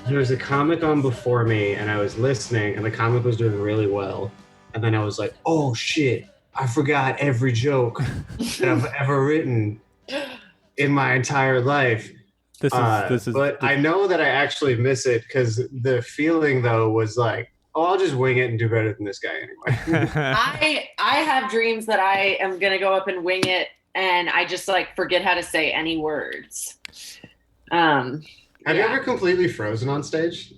there was a comic on before me, and I was listening, and the comic was doing really well. And then I was like, oh shit, I forgot every joke that I've ever written in my entire life. But I know that I actually miss it because the feeling though was like, oh, I'll just wing it and do better than this guy anyway. I have dreams that I am gonna go up and wing it, and I just like forget how to say any words. Have you ever completely frozen on stage?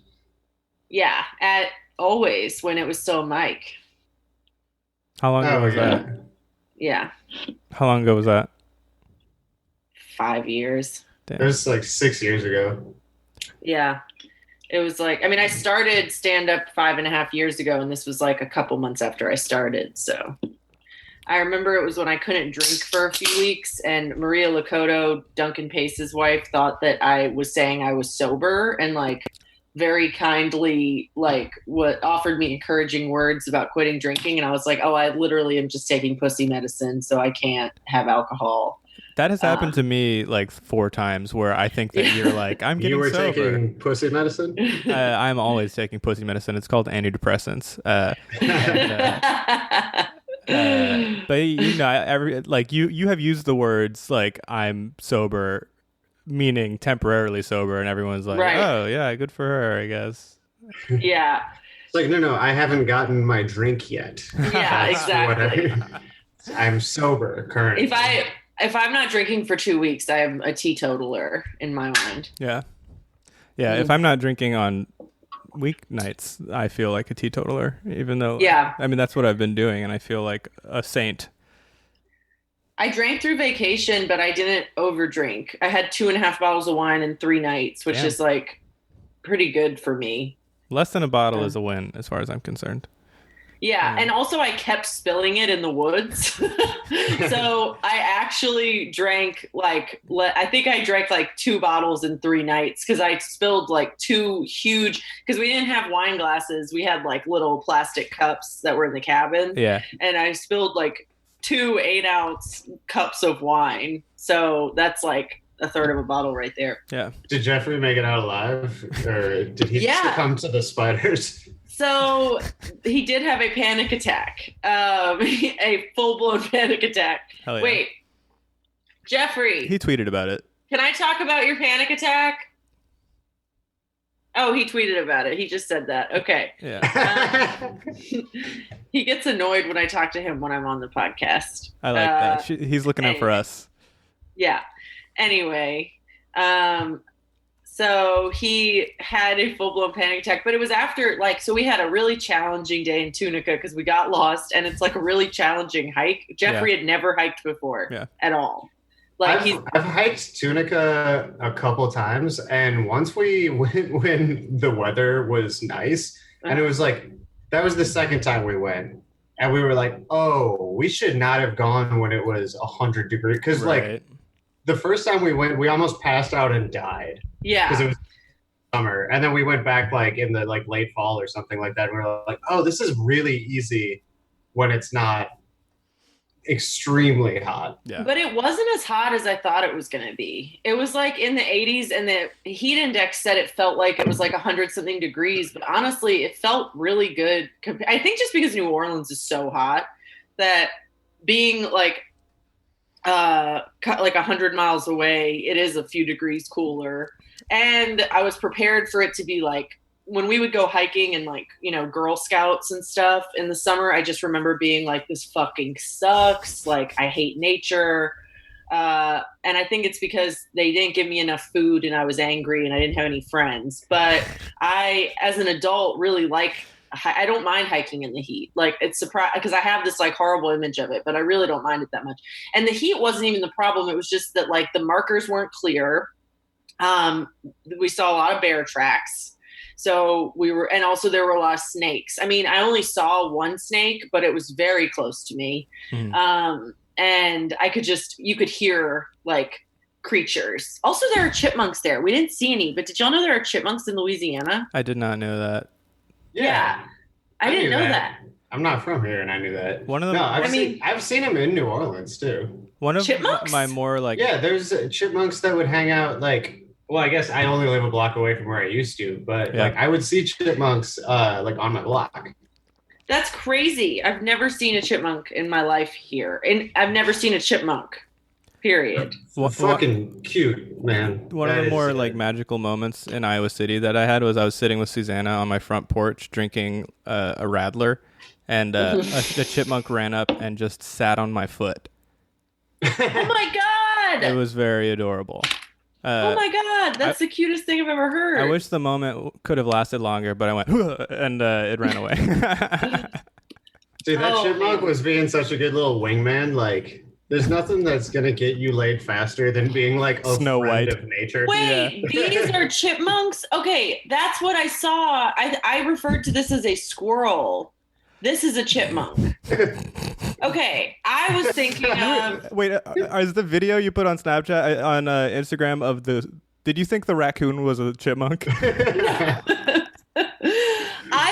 Yeah, at always when it was still Mike. How long ago was that? Yeah. How long ago was that? 5 years. Damn. It was like 6 years ago. Yeah. It was like, I mean, I started stand up 5.5 years ago, and this was like a couple months after I started. So I remember it was when I couldn't drink for a few weeks, and Maria Lakota, Duncan Pace's wife, thought that I was saying I was sober, and like very kindly like what offered me encouraging words about quitting drinking. And I was like, oh, I literally am just taking pussy medicine, so I can't have alcohol. That has happened to me like 4 times where I think that you're like, I'm getting sober. You were taking pussy medicine? I'm always taking pussy medicine. It's called antidepressants. But you know, you have used the words like I'm sober, meaning temporarily sober, and everyone's like, right. Oh yeah, good for her, I guess. Yeah. It's like, no, I haven't gotten my drink yet. Yeah, exactly. I'm sober currently. If I'm not drinking for 2 weeks, I am a teetotaler in my mind. Yeah. Yeah. If I'm not drinking on weeknights, I feel like a teetotaler, even though, I mean, that's what I've been doing, and I feel like a saint. I drank through vacation, but I didn't overdrink. I had 2.5 bottles of wine in 3 nights, which is like pretty good for me. Less than a bottle is a win, as far as I'm concerned. Yeah, and also I kept spilling it in the woods. So I actually drank I think I drank like 2 bottles in 3 nights because I spilled like 2 huge, because we didn't have wine glasses. We had like little plastic cups that were in the cabin. Yeah. And I spilled like 2 8-ounce cups of wine. So that's like a third of a bottle right there. Yeah. Did Jeffrey make it out alive, or did he succumb to the spiders? So he did have a panic attack, a full-blown panic attack. Hell yeah. Wait, Jeffrey. He tweeted about it. Can I talk about your panic attack? Oh, he tweeted about it. He just said that. Okay. Yeah. He gets annoyed when I talk to him when I'm on the podcast. I like that. He's looking out for us. Yeah. Anyway, so he had a full-blown panic attack, but it was after, so we had a really challenging day in Tunica because we got lost, and it's like a really challenging hike. Jeffrey had never hiked before at all. I've hiked Tunica a couple times, and once we went when the weather was nice, and it was like, that was the second time we went, and we were like, oh, we should not have gone when it was 100 degrees, because the first time we went, we almost passed out and died. Yeah. Because it was summer. And then we went back in the late fall or something like that. And we were like, oh, this is really easy when it's not extremely hot. Yeah. But it wasn't as hot as I thought it was going to be. It was like in the 80s, and the heat index said it felt like it was like 100-something degrees. But honestly, it felt really good. I think just because New Orleans is so hot that being like 100 miles away, it is a few degrees cooler. And I was prepared for it to be like, when we would go hiking and Girl Scouts and stuff in the summer, I just remember being like, this fucking sucks. Like, I hate nature. And I think it's because they didn't give me enough food and I was angry and I didn't have any friends. But I, as an adult, really I don't mind hiking in the heat. Like, it's surprising because I have this horrible image of it, but I really don't mind it that much. And the heat wasn't even the problem. It was just that the markers weren't clear. We saw a lot of bear tracks. So and also there were a lot of snakes. I mean, I only saw one snake, but it was very close to me. Mm. And you could hear creatures. Also, there are chipmunks there. We didn't see any, but did y'all know there are chipmunks in Louisiana? I did not know that. Yeah. I didn't know that. I'm not from here, and I knew that. One of them. No, I've seen them in New Orleans too. One of chipmunks? my more there's chipmunks that would hang out Well, I guess I only live a block away from where I used to, but Yeah. like I would see chipmunks like on my block. That's crazy. I've never seen a chipmunk in my life here. And I've never seen a chipmunk. Period. Fucking cute, man. One of That the is, more like magical moments in Iowa City that I had was I was sitting with Susanna on my front porch drinking a Radler, and a chipmunk ran up and just sat on my foot. Oh my God. It was very adorable. Oh my God. That's the cutest thing I've ever heard. I wish the moment could have lasted longer, but I went and it ran away. Dude, that Oh, chipmunk man. was being such a good little wingman. Like, there's nothing that's gonna get you laid faster than being like a Snow friend White. of nature. Wait, these are chipmunks? Okay, that's what I saw. I referred to this as a squirrel. This is a chipmunk. Okay, I was thinking of. Wait, is the video you put on Snapchat on Instagram of the? Did you think the raccoon was a chipmunk? I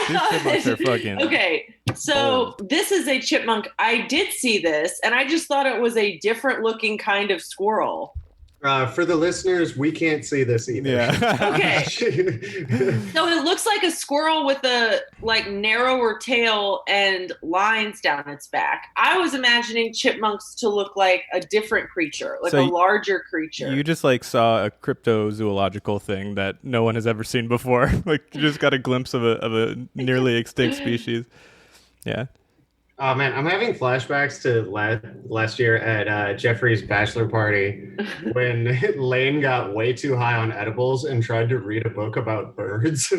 These thought. chipmunks are fucking Okay, so this is a chipmunk. I did see this, and I just thought it was a different looking kind of squirrel. For the listeners, we can't see this either. Yeah. Okay. So it looks like a squirrel with a like narrower tail and lines down its back. I was imagining chipmunks to look like a different creature, like So a larger creature. You just like saw a cryptozoological thing that no one has ever seen before. Like you just got a glimpse of a nearly extinct species. Yeah. Oh man, I'm having flashbacks to last year at Jeffrey's bachelor party when Lane got way too high on edibles and tried to read a book about birds.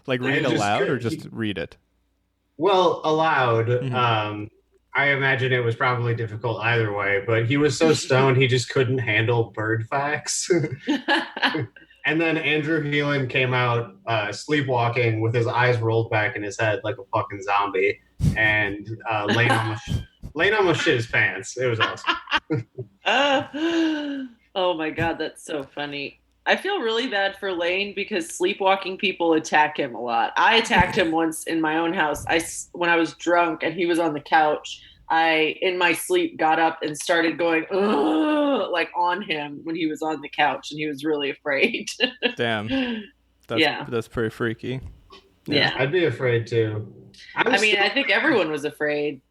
Like read just aloud or couldn't- just read it? Well, aloud. Mhm. I imagine it was probably difficult either way, but he was so stoned he just couldn't handle bird facts. And then Andrew Heelan came out sleepwalking with his eyes rolled back in his head like a fucking zombie, and Lane almost shit his pants. It was awesome. Oh my God, that's so funny. I feel really bad for Lane because sleepwalking people attack him a lot. I attacked him once in my own house. When I was drunk and he was on the couch, I, in my sleep, got up and started going, ugh, like on him when he was on the couch, and he was really afraid. Damn. Yeah. That's pretty freaky. Yeah. I'd be afraid too. I think everyone was afraid.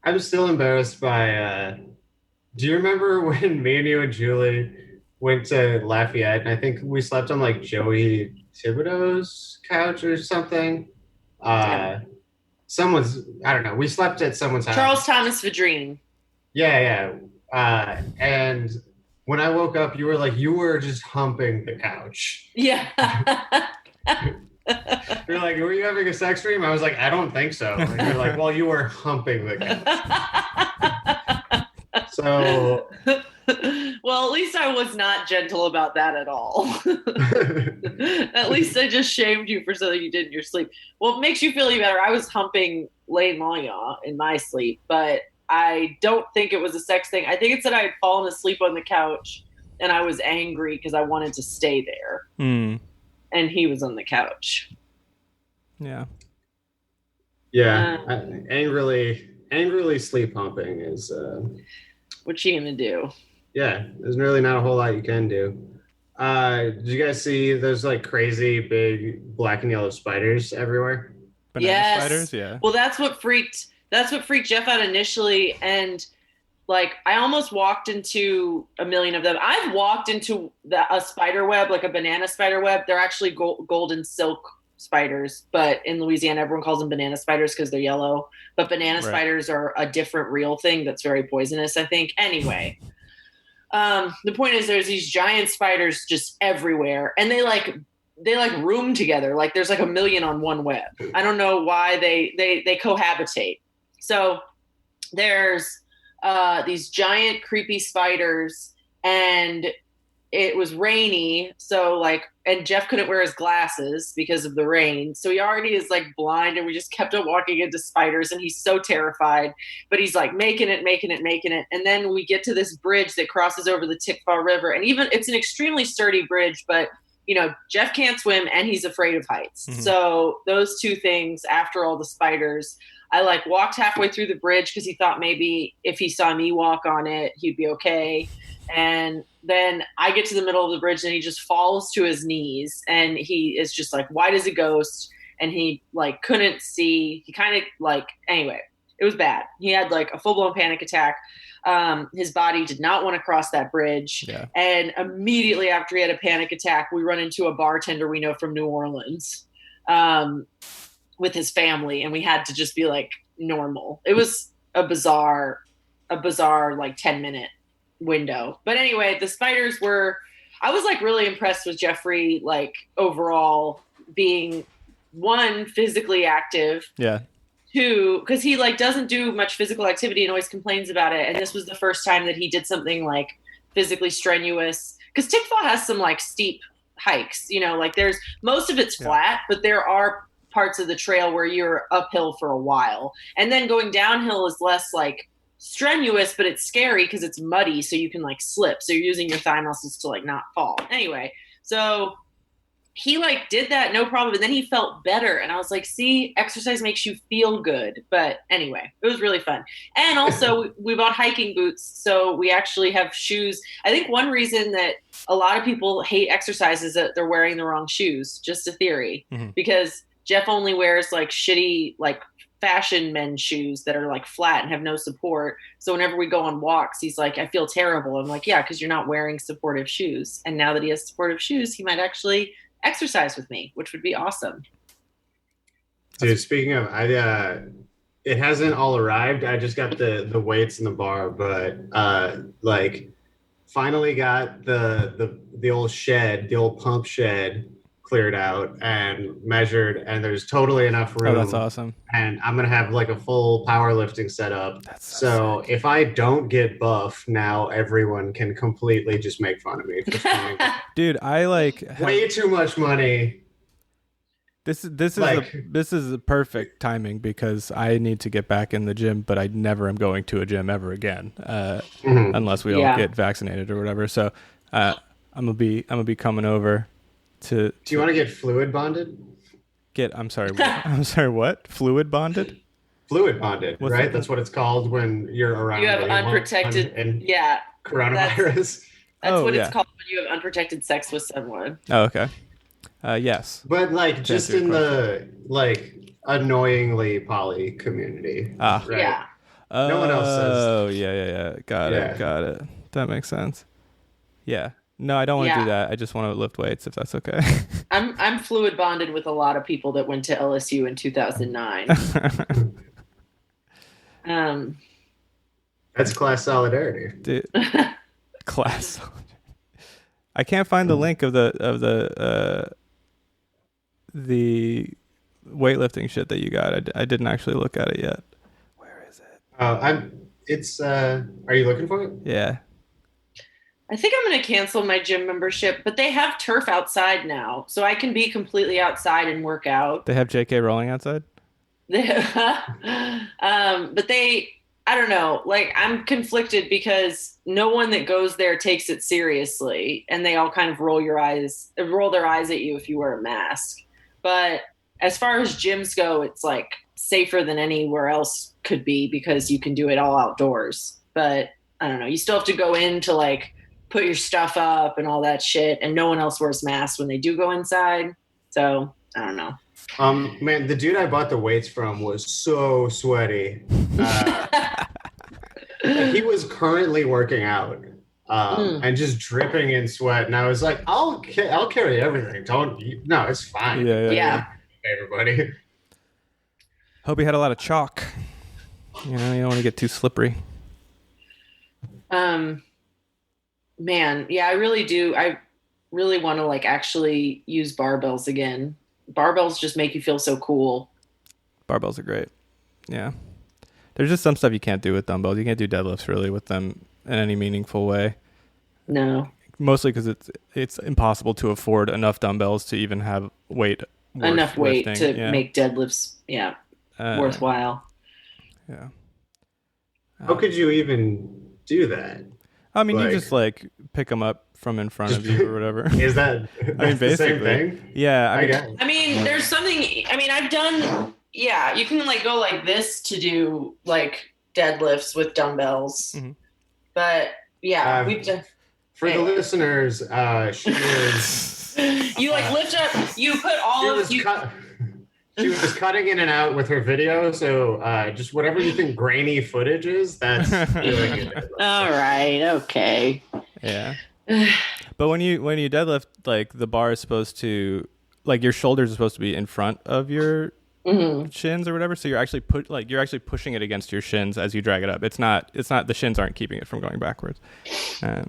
I'm still embarrassed by. Do you remember when me and you and Julie went to Lafayette, and I think we slept on like Joey Thibodeau's couch or something? I don't know. We slept at someone's house. Charles Thomas Vadrine. Yeah. And when I woke up, you were just humping the couch. Yeah. You're like, were you having a sex dream? I was like, I don't think so. And you're like, well, you were humping the couch. So. Well, at least I was not gentle about that at all. At least I just shamed you for something you did in your sleep. Well, it makes you feel any better. I was humping Lane Moya in my sleep, but I don't think it was a sex thing. I think it's that I had fallen asleep on the couch and I was angry because I wanted to stay there. Hmm. And he was on the couch. Yeah. Yeah. Angrily sleep humping is. What you gonna do? Yeah, there's really not a whole lot you can do. Did you guys see those like crazy big black and yellow spiders everywhere? Banana Yes. spiders? Yeah. Well, that's what freaked Jeff out initially, and like I almost walked into a million of them. I've walked into a spider web, like a banana spider web. They're actually golden silk spiders, but in Louisiana everyone calls them banana spiders because they're yellow. But banana spiders are a different real thing that's very poisonous, I think. Anyway, the point is there's these giant spiders just everywhere, and they room together. Like there's like a million on one web. I don't know why they cohabitate. So there's these giant creepy spiders, and it was rainy. So and Jeff couldn't wear his glasses because of the rain. So he already is like blind, and we just kept on walking into spiders, and he's so terrified, but he's like making it. And then we get to this bridge that crosses over the Tickfaw River. And even it's an extremely sturdy bridge, but Jeff can't swim and he's afraid of heights. Mm-hmm. So those two things, after all the spiders, I like walked halfway through the bridge because he thought maybe if he saw me walk on it, he'd be okay. And then I get to the middle of the bridge and he just falls to his knees and he is just like white as a ghost. And he like couldn't see. He kind of like, anyway, it was bad. He had like a full blown panic attack. His body did not want to cross that bridge. Yeah. And immediately after he had a panic attack, we run into a bartender we know from New Orleans with his family. And we had to just be like normal. It was a bizarre like 10-minute window. But anyway, the spiders were, I was like really impressed with Jeffrey, like overall being one, physically active. Yeah. Two, because he like doesn't do much physical activity and always complains about it. And this was the first time that he did something like physically strenuous. Because Tickfall has some like steep hikes, you know, like there's most of it's flat, but there are parts of the trail where you're uphill for a while. And then going downhill is less like strenuous, but it's scary because it's muddy, so you can like slip. So you're using your thigh muscles to like not fall. Anyway, so he like did that no problem, and then he felt better, and I was like, see, exercise makes you feel good. But anyway, it was really fun. And also we bought hiking boots, so we actually have shoes. I think one reason that a lot of people hate exercise is that they're wearing the wrong shoes. Just a theory. Because Jeff only wears like shitty like fashion men's shoes that are like flat and have no support. So whenever we go on walks, he's like, I feel terrible. I'm like, yeah, because you're not wearing supportive shoes. And now that he has supportive shoes, he might actually exercise with me, which would be awesome. Dude, speaking of, it hasn't all arrived. I just got the weights in the bar, but like finally got the old shed, the old pump shed cleared out and measured, and there's totally enough room. Oh, that's awesome. And I'm gonna have like a full powerlifting setup. That's so sick. if I don't get buff, now everyone can completely just make fun of me for spending Dude, I like way too much money. This is like, this is a perfect timing because I need to get back in the gym, but I never am going to a gym ever again, unless we all get vaccinated or whatever. So I'm gonna be coming over. Do you want to get fluid bonded? I'm sorry. I'm sorry. What? Fluid bonded? Fluid bonded, What's right? that? That's what it's called when you're around. You have unprotected, coronavirus. That's what it's called when you have unprotected sex with someone. Oh, okay. Yes. But like just in the like annoyingly poly community. Right? Yeah. No one else says. Oh, yeah. Got it. That makes sense. Yeah. No, I don't want to do that. I just want to lift weights, if that's okay. I'm fluid bonded with a lot of people that went to LSU in 2009. That's class solidarity. Dude, class. I can't find the link of the weightlifting shit that you got. I didn't actually look at it yet. Where is it? Are you looking for it? Yeah. I think I'm going to cancel my gym membership, but they have turf outside now, so I can be completely outside and work out. They have J.K. Rowling outside? But I don't know, like I'm conflicted because no one that goes there takes it seriously, and they all kind of roll their eyes at you if you wear a mask. But as far as gyms go, it's like safer than anywhere else could be because you can do it all outdoors. But I don't know, you still have to go in to like put your stuff up and all that shit, and no one else wears masks when they do go inside. So I don't know. Man, the dude I bought the weights from was so sweaty. He was currently working out and just dripping in sweat, and I was like, I'll carry everything. No, it's fine. Yeah. Everybody. Hope he had a lot of chalk. You don't want to get too slippery. Man, yeah, I really do. I really want to like actually use barbells again. Barbells just make you feel so cool. Barbells are great. Yeah. There's just some stuff you can't do with dumbbells. You can't do deadlifts really with them in any meaningful way. No. Mostly because it's impossible to afford enough dumbbells to even have enough weight to make deadlifts worthwhile. Yeah. How could you even do that? I mean, you just like pick them up from in front of you or whatever. Is that the same thing? Yeah. I mean, there's something. I mean, I've done Yeah, you can like go like this to do like deadlifts with dumbbells. Mm-hmm. But yeah, we've done. For the listeners, she was. You like lift up. You put all of you. She was cutting in and out with her video, so just whatever you think grainy footage is, that's doing it. All right, okay. Yeah. But when you deadlift, like the bar is supposed to, like your shoulders are supposed to be in front of your shins or whatever. So you're actually pushing it against your shins as you drag it up. It's not the shins aren't keeping it from going backwards. Yeah.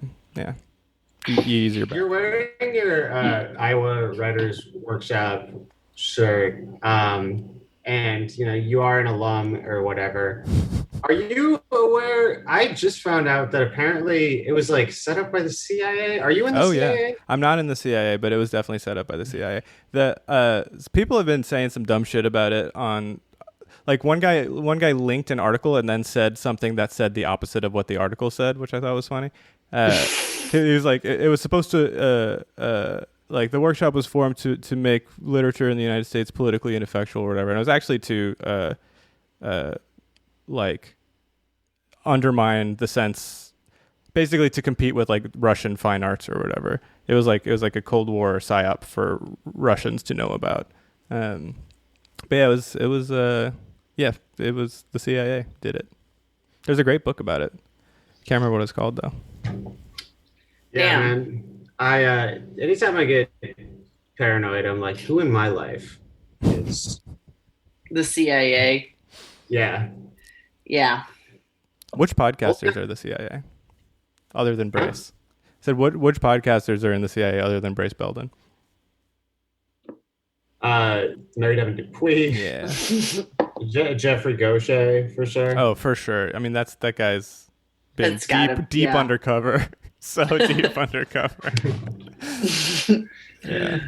You use your back. You're wearing your Iowa Writers Workshop shirt, and you are an alum or whatever. Are you aware? I just found out that apparently it was like set up by the CIA. Are you in the CIA? Yeah. I'm not in the CIA, but it was definitely set up by the CIA. People have been saying some dumb shit about it on, like one guy linked an article and then said something that said the opposite of what the article said, which I thought was funny. He was like, it was supposed to like the workshop was formed to make literature in the United States politically ineffectual or whatever. And it was actually to like undermine the sense, basically to compete with like Russian fine arts or whatever. It was like a Cold War psyop for Russians to know about. But yeah, it was the CIA did it. There's a great book about it. Can't remember what it's called though. Yeah, man. I anytime I get paranoid, I'm like, who in my life is the CIA? Yeah. Yeah. Which podcasters are the CIA, other than Brace? I said, which podcasters are in the CIA other than Brace Belden? Mary Devin Dupuis. Yeah. Jeffrey Gaucher, for sure. Oh, for sure. I mean, that guy's been deep undercover. So deep undercover. Yeah.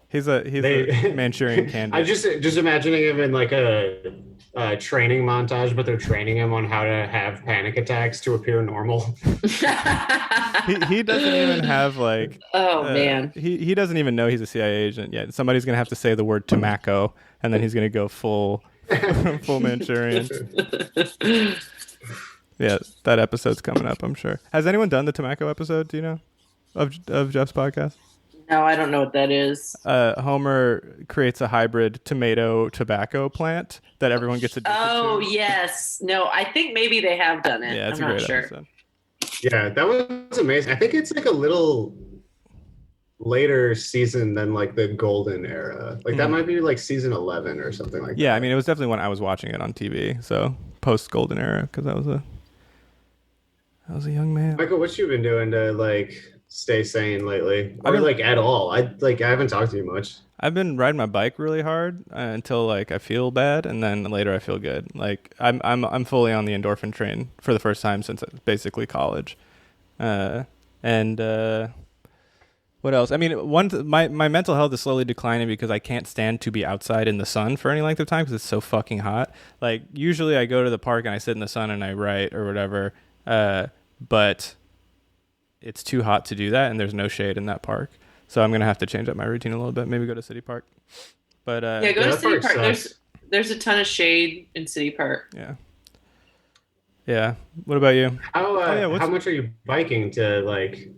He's a Manchurian candidate. I just imagining him in like a training montage, but they're training him on how to have panic attacks to appear normal. he doesn't even have like. Oh man. He doesn't even know he's a CIA agent yet. Somebody's gonna have to say the word tobacco, and then he's gonna go full Manchurian. Yeah, that episode's coming up, I'm sure. Has anyone done the tobacco episode? Do you know of Jeff's podcast? No, I don't know what that is. Homer creates a hybrid tomato tobacco plant that everyone gets addicted to. Oh, yes. No, I think maybe they have done it. Yeah, it's I'm a great not sure. episode. Yeah, that was amazing. I think it's like a little later season than like the golden era. Like that might be like season 11 or something like that. Yeah, I mean, it was definitely when I was watching it on TV. So post golden era, because I was a young man. Michael, what you been doing to like stay sane lately, or like at all? I haven't talked to you much. I've been riding my bike really hard until like I feel bad, and then later I feel good. Like I'm fully on the endorphin train for the first time since basically college. What else? I mean, my mental health is slowly declining because I can't stand to be outside in the sun for any length of time because it's so fucking hot. Like usually I go to the park and I sit in the sun and I write or whatever. But it's too hot to do that, and there's no shade in that park. So I'm gonna have to change up my routine a little bit. Maybe go to City Park. But go to City Park. There's a ton of shade in City Park. Yeah. What about you? How much are you biking to like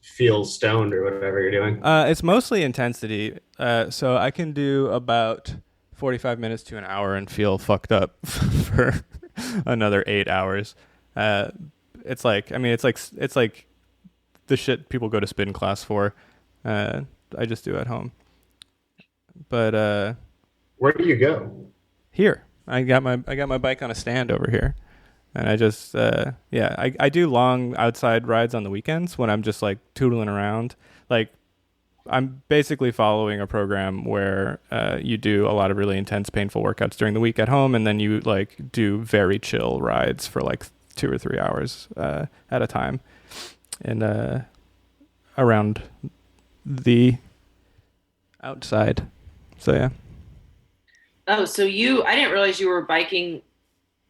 feel stoned or whatever you're doing? It's mostly intensity. So I can do about 45 minutes to an hour and feel fucked up for another 8 hours. It's like the shit people go to spin class for. I just do at home. But where do you go? Here. I got my bike on a stand over here. And I just I do long outside rides on the weekends when I'm just like tootling around. Like I'm basically following a program where you do a lot of really intense, painful workouts during the week at home, and then you like do very chill rides for like 2 or 3 hours at a time, and around the outside. So yeah. Oh, so I didn't realize you were biking.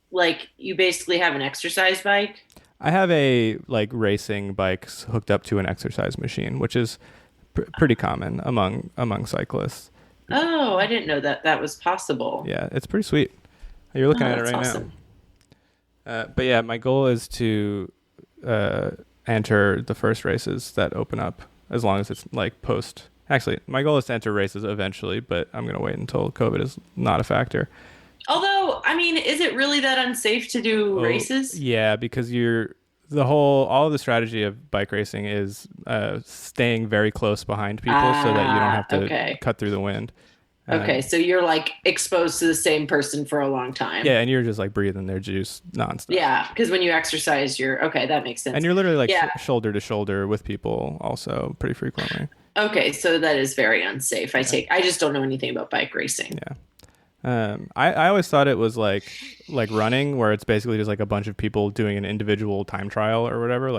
Like you basically have an exercise bike? I have a like racing bike hooked up to an exercise machine, which is pretty common among cyclists. Oh, I didn't know that was possible. Yeah, it's pretty sweet. You're looking at it right awesome. now. But yeah, my goal is to enter the first races that open up, as long as it's like post. Actually, my goal is to enter races eventually, but I'm gonna wait until COVID is not a factor. Although, I mean, is it really that unsafe to do races? Yeah, because all of the strategy of bike racing is staying very close behind people so that you don't have to cut through the wind. Okay, so you're like exposed to the same person for a long time. Yeah, and you're just like breathing their juice nonstop. Yeah, because when you exercise, that makes sense. And you're literally like shoulder to shoulder with people also pretty frequently. Okay, so that is very unsafe. I just don't know anything about bike racing. Yeah. I always thought it was like running, where it's basically just like a bunch of people doing an individual time trial or whatever.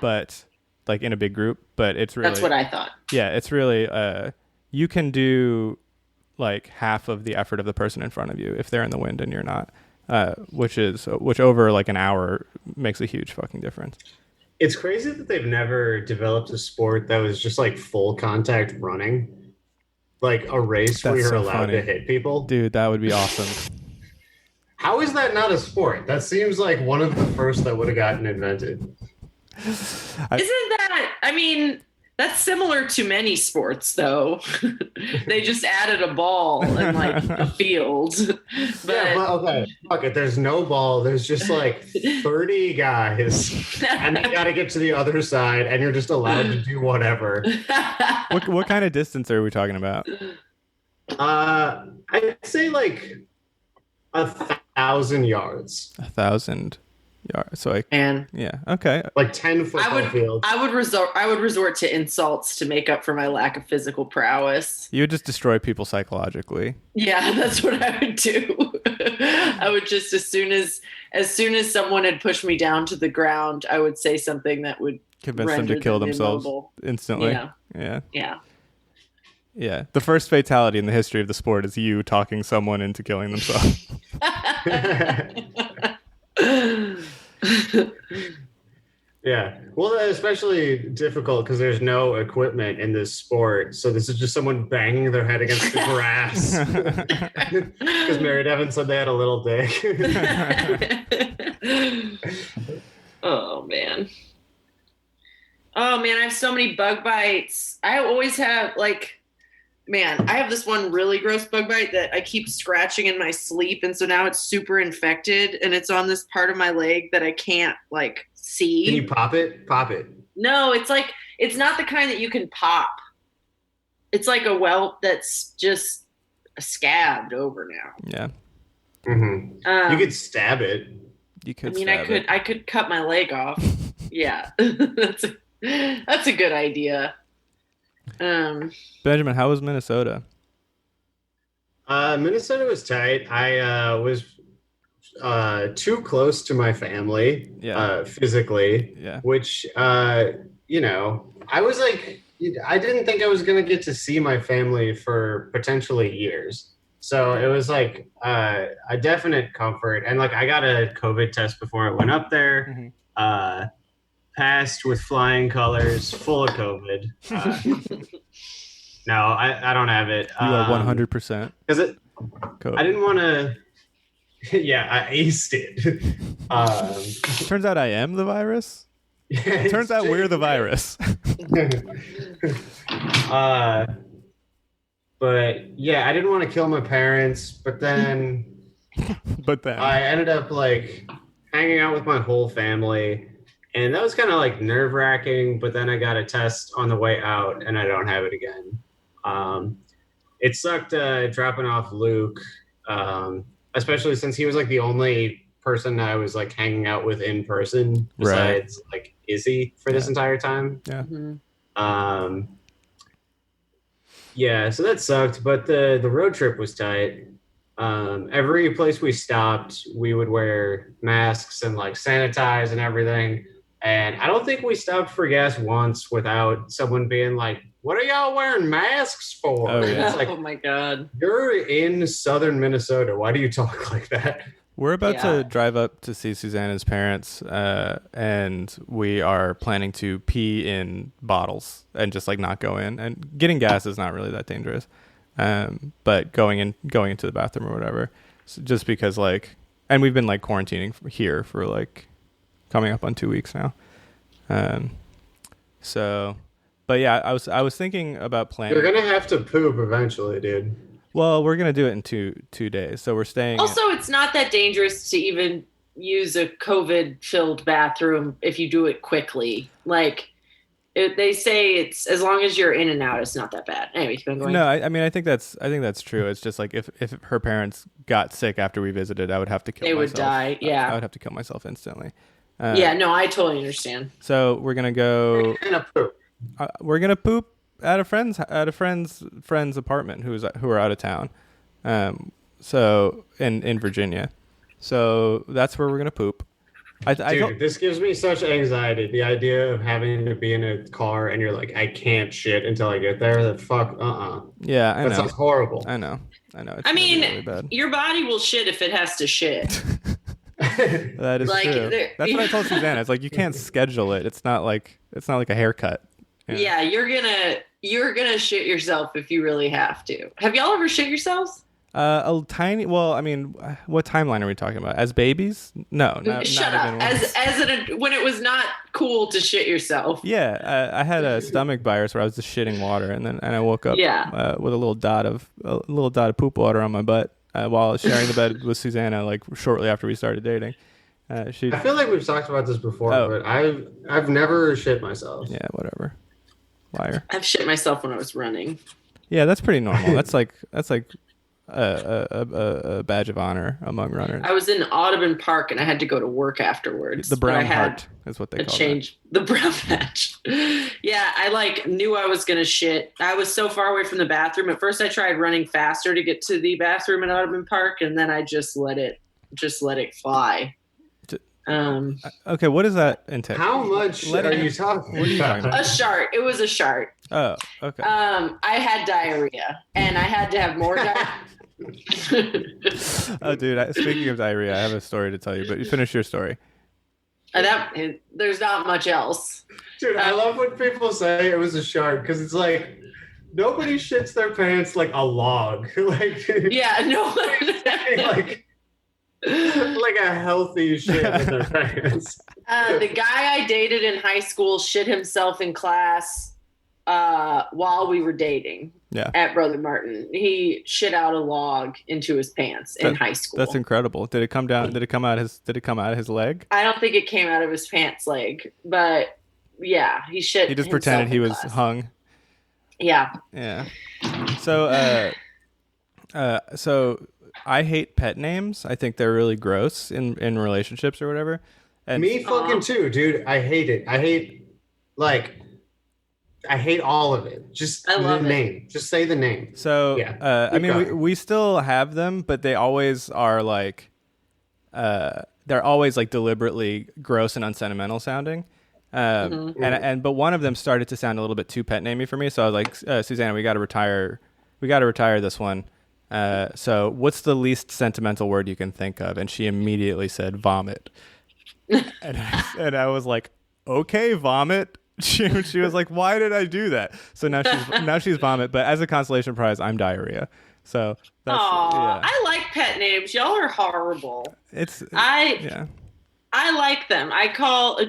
But like in a big group. But it's really, that's what I thought. Yeah, it's really you can do like half of the effort of the person in front of you if they're in the wind and you're not, which over like an hour makes a huge fucking difference. It's crazy that they've never developed a sport that was just like full contact running, like a race where you're allowed to hit people. Dude, that would be awesome. How is that not a sport? That seems like one of the first that would have gotten invented. Isn't that? I mean, that's similar to many sports, though. They just added a ball and like a field. But okay, fuck it. There's no ball. There's just like 30 guys, and they got to get to the other side, and you're just allowed to do whatever. What kind of distance are we talking about? I'd say like 1,000 yards. 1,000 yards. So yeah, okay. Like 10 football fields. I would resort to insults to make up for my lack of physical prowess. You would just destroy people psychologically. Yeah, that's what I would do. I would just as soon as someone had pushed me down to the ground, I would say something that would convince them to kill themselves instantly. Yeah. Yeah. The first fatality in the history of the sport is you talking someone into killing themselves. Yeah. Well, especially difficult because there's no equipment in this sport. So this is just someone banging their head against the grass. Because Mary Devon said they had a little dick. Oh, man. I have so many bug bites. I always have I have this one really gross bug bite that I keep scratching in my sleep. And so now it's super infected and it's on this part of my leg that I can't see. Can you pop it? Pop it. No, it's not the kind that you can pop. It's like a welt that's just scabbed over now. Yeah. Mm-hmm. You could stab it. You could. I could cut my leg off. Yeah. That's a good idea. Benjamin, how was Minnesota? Minnesota was tight. I was too close to my family physically, which, I was like, I didn't think I was going to get to see my family for potentially years. So it was like a definite comfort. And I got a COVID test before I went up there. Mm-hmm. Passed with flying colors, full of COVID. No, I don't have it. You are 100%. Because I didn't want to. Yeah, I aced it. Turns out I am the virus. Yeah, turns out we're the virus. But yeah, I didn't want to kill my parents. But then I ended up hanging out with my whole family. And that was kind of nerve-wracking, but then I got a test on the way out, and I don't have it again. It sucked dropping off Luke, especially since he was the only person I was hanging out with in person besides Izzy for this entire time. Yeah. Mm-hmm. Yeah, so that sucked, but the road trip was tight. Every place we stopped, we would wear masks and sanitize and everything. And I don't think we stopped for gas once without someone being like, "What are y'all wearing masks for?" Oh, yeah. Oh my God. You're in southern Minnesota. Why do you talk like that? We're about to drive up to see Susanna's parents, and we are planning to pee in bottles and just like not go in. And getting gas is not really that dangerous, but going into the bathroom or whatever, so just because like, and we've been like quarantining here for like coming up on 2 weeks now. So, but yeah, I was thinking about planning. You're gonna have to poop eventually, dude. Well, we're gonna do it in two days, so we're staying. Also, it's not that dangerous to even use a COVID-filled bathroom if you do it quickly. Like they say, it's as long as you're in and out, it's not that bad. Anyway, keep on going. No, I mean, I think that's true. It's just like if her parents got sick after we visited, I would have to kill myself. They would die. Yeah, I would have to kill myself instantly. Yeah, no, I totally understand. So we're gonna go. We're gonna poop at a friend's apartment who are out of town. So in Virginia. So that's where we're gonna poop. Dude, this gives me such anxiety. The idea of having to be in a car and you're like, I can't shit until I get there. That fuck, Yeah, I know. That sounds horrible. I know. I mean, really bad. Your body will shit if it has to shit. That is like, true. That's what I told Susanna. It's like you can't schedule it. It's not like a haircut. Yeah, you're gonna shit yourself if you really have to. Have y'all ever shit yourselves? A tiny. Well, I mean, what timeline are we talking about? As babies? No. Shut up. When it was not cool to shit yourself. Yeah, I had a stomach virus where I was just shitting water, and I woke up with a little dot of poop water on my butt while sharing the bed with Susanna, like shortly after we started dating. I feel like we've talked about this before, but I've never shit myself. Yeah, whatever. Liar. I've shit myself when I was running. Yeah, that's pretty normal. That's like a badge of honor among runners. I was in Audubon Park and I had to go to work afterwards. The brown heart is what they call it. The brown patch. Yeah, I knew I was gonna shit. I was so far away from the bathroom. At first, I tried running faster to get to the bathroom at Audubon Park, and then I just let it fly. Okay, what does that entail? How much are you talking about? A shart. It was a shart. Oh, okay. I had diarrhea, and I had to have more diarrhea. Oh, dude! Speaking of diarrhea, I have a story to tell you. But you finish your story. There's not much else. Dude, I love when people say it was a shart because it's like nobody shits their pants like a log. Yeah, no. like a healthy shit with their pants. The guy I dated in high school shit himself in class while we were dating. Yeah. At Brother Martin, he shit out a log into his pants in high school. That's incredible. Did it come down? Did it come out of his leg? I don't think it came out of his pants leg, but yeah, he shit. He just pretended he was hung. Yeah. Yeah. So I hate pet names. I think they're really gross in relationships or whatever. And me fucking too, dude. I hate it. I hate all of it. Just the name. Just say the name. So, yeah. I mean, we still have them, but they always are like, they're always like deliberately gross and unsentimental sounding. But one of them started to sound a little bit too pet namey for me. So I was like, Susanna, we got to retire this one. So what's the least sentimental word you can think of? And she immediately said vomit. and I was like, okay, vomit. She was like, why did I do that? So now she's vomit, but as a consolation prize, I'm diarrhea. So that's, yeah. I like pet names. Y'all are horrible. I like them.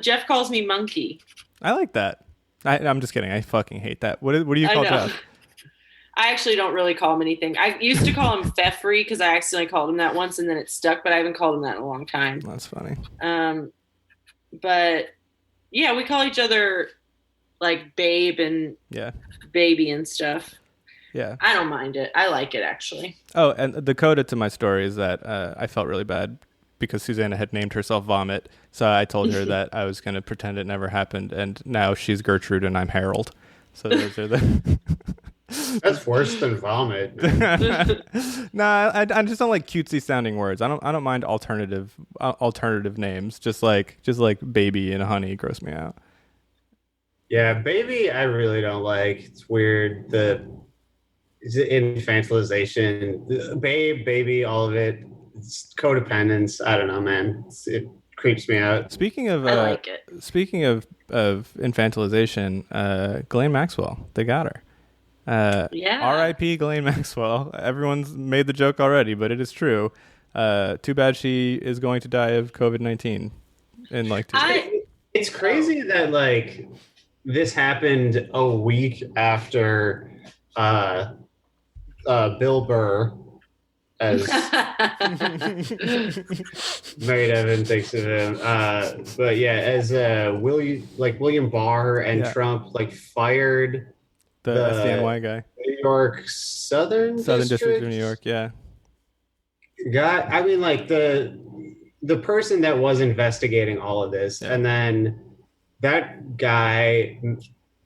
Jeff calls me Monkey. I like that. I'm just kidding. I fucking hate that. What do you call Jeff? I actually don't really call him anything. I used to call him Feffrey because I accidentally called him that once and then it stuck, but I haven't called him that in a long time. That's funny. But yeah, we call each other like babe and baby and stuff. Yeah. I don't mind it. I like it actually. Oh, and the coda to my story is that I felt really bad because Susanna had named herself Vomit. So I told her that I was going to pretend it never happened. And now she's Gertrude and I'm Harold. So those are the... That's worse than vomit. Nah, I just don't like cutesy sounding words. I don't mind alternative names. Just like baby and honey gross me out. Yeah, baby, I really don't like. It's weird. The infantilization, babe, baby, all of it. it's codependence. I don't know, man. It creeps me out. Speaking of infantilization, Ghislaine Maxwell, they got her. R.I.P. Ghislaine Maxwell. Everyone's made the joke already, but it is true. Too bad she is going to die of COVID-19 in like 2 days. It's crazy that like this happened a week after Bill Burr, as Mary Devin thinks of him. But yeah, as William Barr and Trump like fired the SDNY guy, New York Southern District of New York. Yeah. I mean, like the person that was investigating all of this, and then that guy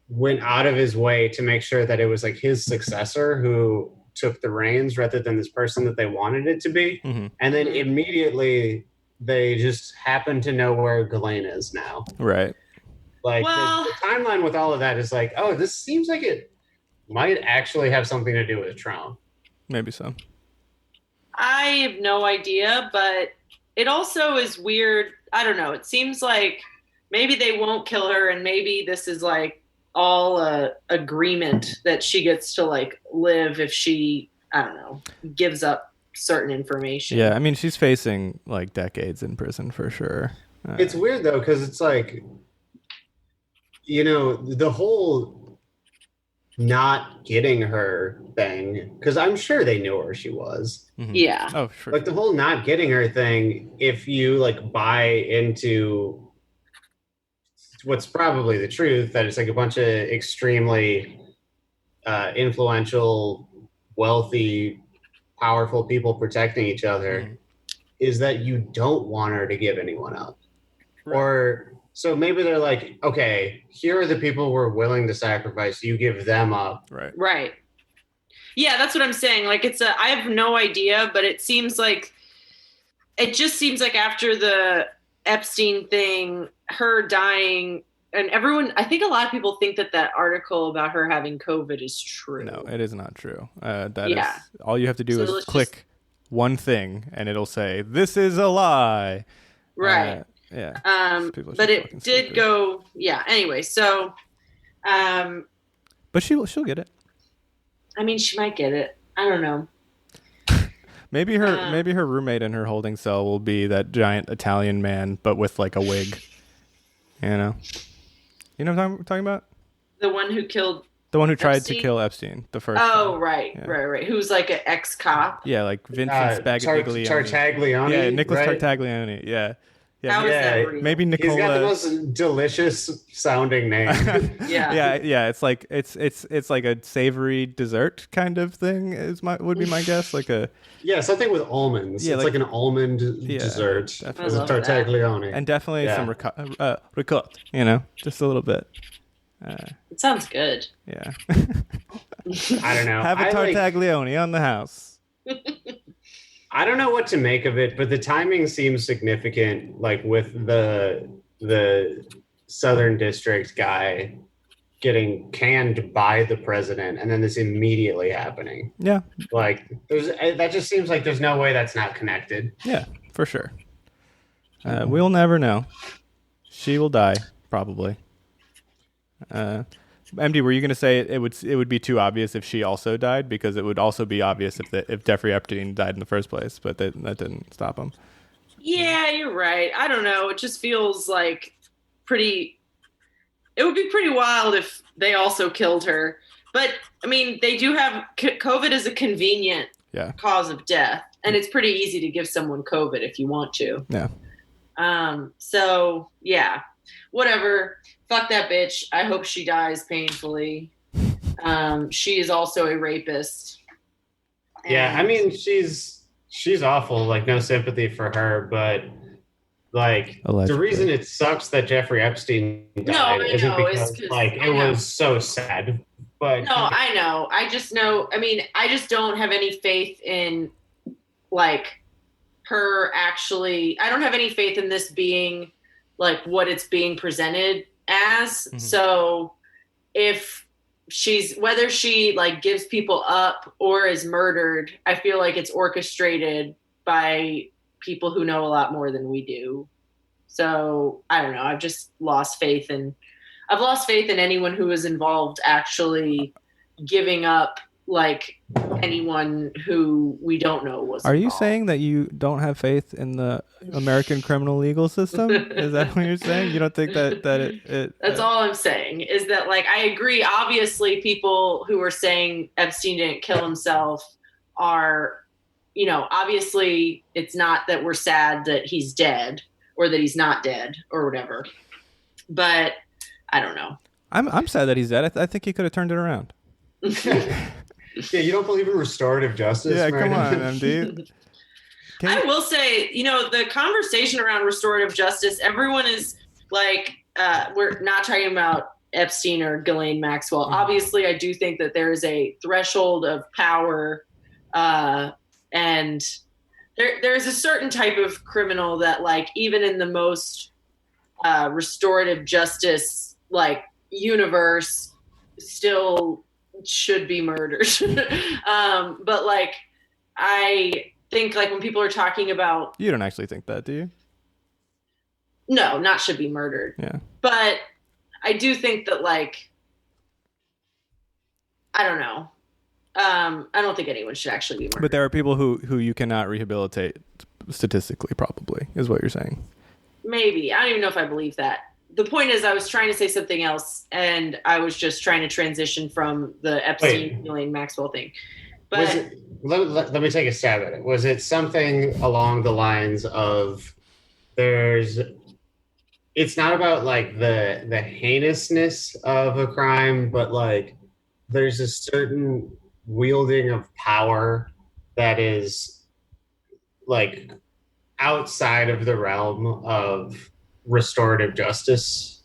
went out of his way to make sure that it was like his successor who took the reins rather than this person that they wanted it to be. Mm-hmm. And then immediately they just happen to know where Ghislaine is now. Right. Like the timeline with all of that is like, oh, this seems like it might actually have something to do with Trump. Maybe so. I have no idea, but it also is weird. I don't know. It seems like maybe they won't kill her, and maybe this is like all a agreement that she gets to like live if she, I don't know, gives up certain information. Yeah, I mean, she's facing like decades in prison for sure. It's weird though, because it's like, you know, the whole not getting her thing, because I'm sure they knew where she was. Mm-hmm. Yeah. Oh, sure. Like the whole not getting her thing, if you like buy into what's probably the truth, that it's like a bunch of extremely influential, wealthy, powerful people protecting each other, is that you don't want her to give anyone up. Right. Or so maybe they're like, okay, here are the people we're willing to sacrifice, you give them up. Right. Yeah, that's what I'm saying. Like I have no idea, but it just seems like after the Epstein thing, her dying, and everyone, I think a lot of people think that article about her having COVID is true. No, it is not true. Is all you have to do is click one thing and it'll say, this is a lie. Right. Yeah. But it did go, anyway, so but she'll get it. I mean, she might get it. I don't know. Maybe her roommate in her holding cell will be that giant Italian man, but with like a wig. You know what I'm talking about? The one who killed. The one who tried to kill Epstein the first. Oh, right. Who's like an ex-cop. Yeah, like Vincent Spaglione. Tartaglione. Yeah, Nicholas Tartaglione. Yeah. How is that real? Maybe Nicola. He's got the most delicious sounding name. Yeah. It's like a savory dessert kind of thing. Would be my guess. Like a something with almonds. It's like an almond dessert. Definitely. With Tartaglione, and definitely some ricotta. You know, just a little bit. It sounds good. Yeah. I don't know. Have a Tartaglione on the house. I don't know what to make of it, but the timing seems significant, like with the Southern District guy getting canned by the president and then this immediately happening. Yeah. Like that just seems like there's no way that's not connected. Yeah, for sure. We'll never know. She will die, probably. MD, were you going to say it would be too obvious if she also died, because it would also be obvious if Jeffrey Epstein died in the first place, but that didn't stop him. Yeah, you're right. I don't know. It just feels like it would be pretty wild if they also killed her. But I mean, they do have COVID is a convenient cause of death, and it's pretty easy to give someone COVID if you want to. Yeah. So yeah, whatever. Fuck that bitch. I hope she dies painfully. She is also a rapist. Yeah, I mean, she's awful. Like, no sympathy for her, but like allegedly. The reason it sucks that Jeffrey Epstein died isn't because it was so sad. But no, I know. I just know. I mean, I just don't have any faith in like her actually. I don't have any faith in this being like what it's being presented as. Mm-hmm. So if whether she like gives people up or is murdered, I feel like it's orchestrated by people who know a lot more than we do. So I don't know. I've just lost faith in anyone who is involved actually giving up like anyone who we don't know was involved. Are you saying that you don't have faith in the American criminal legal system? Is that what you're saying? You don't think that it That's all I'm saying, is that like I agree, obviously people who are saying Epstein didn't kill himself are, obviously it's not that we're sad that he's dead or that he's not dead or whatever. But I don't know. I'm sad that he's dead. I think he could have turned it around. Yeah, you don't believe in restorative justice? Yeah, right? come on, MD. I will say, the conversation around restorative justice, everyone is like, we're not talking about Epstein or Ghislaine Maxwell. Mm-hmm. Obviously, I do think that there is a threshold of power, and there's a certain type of criminal that, like, even in the most restorative justice, like, universe, still should be murdered. But like I think like when people are talking about, you don't actually think that, do you? No, not should be murdered. Yeah. But I do think that like I don't know. I don't think anyone should actually be murdered. But there are people who you cannot rehabilitate statistically, probably, is what you're saying. Maybe. I don't even know if I believe that. The point is, I was trying to say something else, and I was just trying to transition from the Epstein-Ghislaine Maxwell thing. But let me take a stab at it. Was it something along the lines of it's not about like the heinousness of a crime, but like there's a certain wielding of power that is like outside of the realm of restorative justice?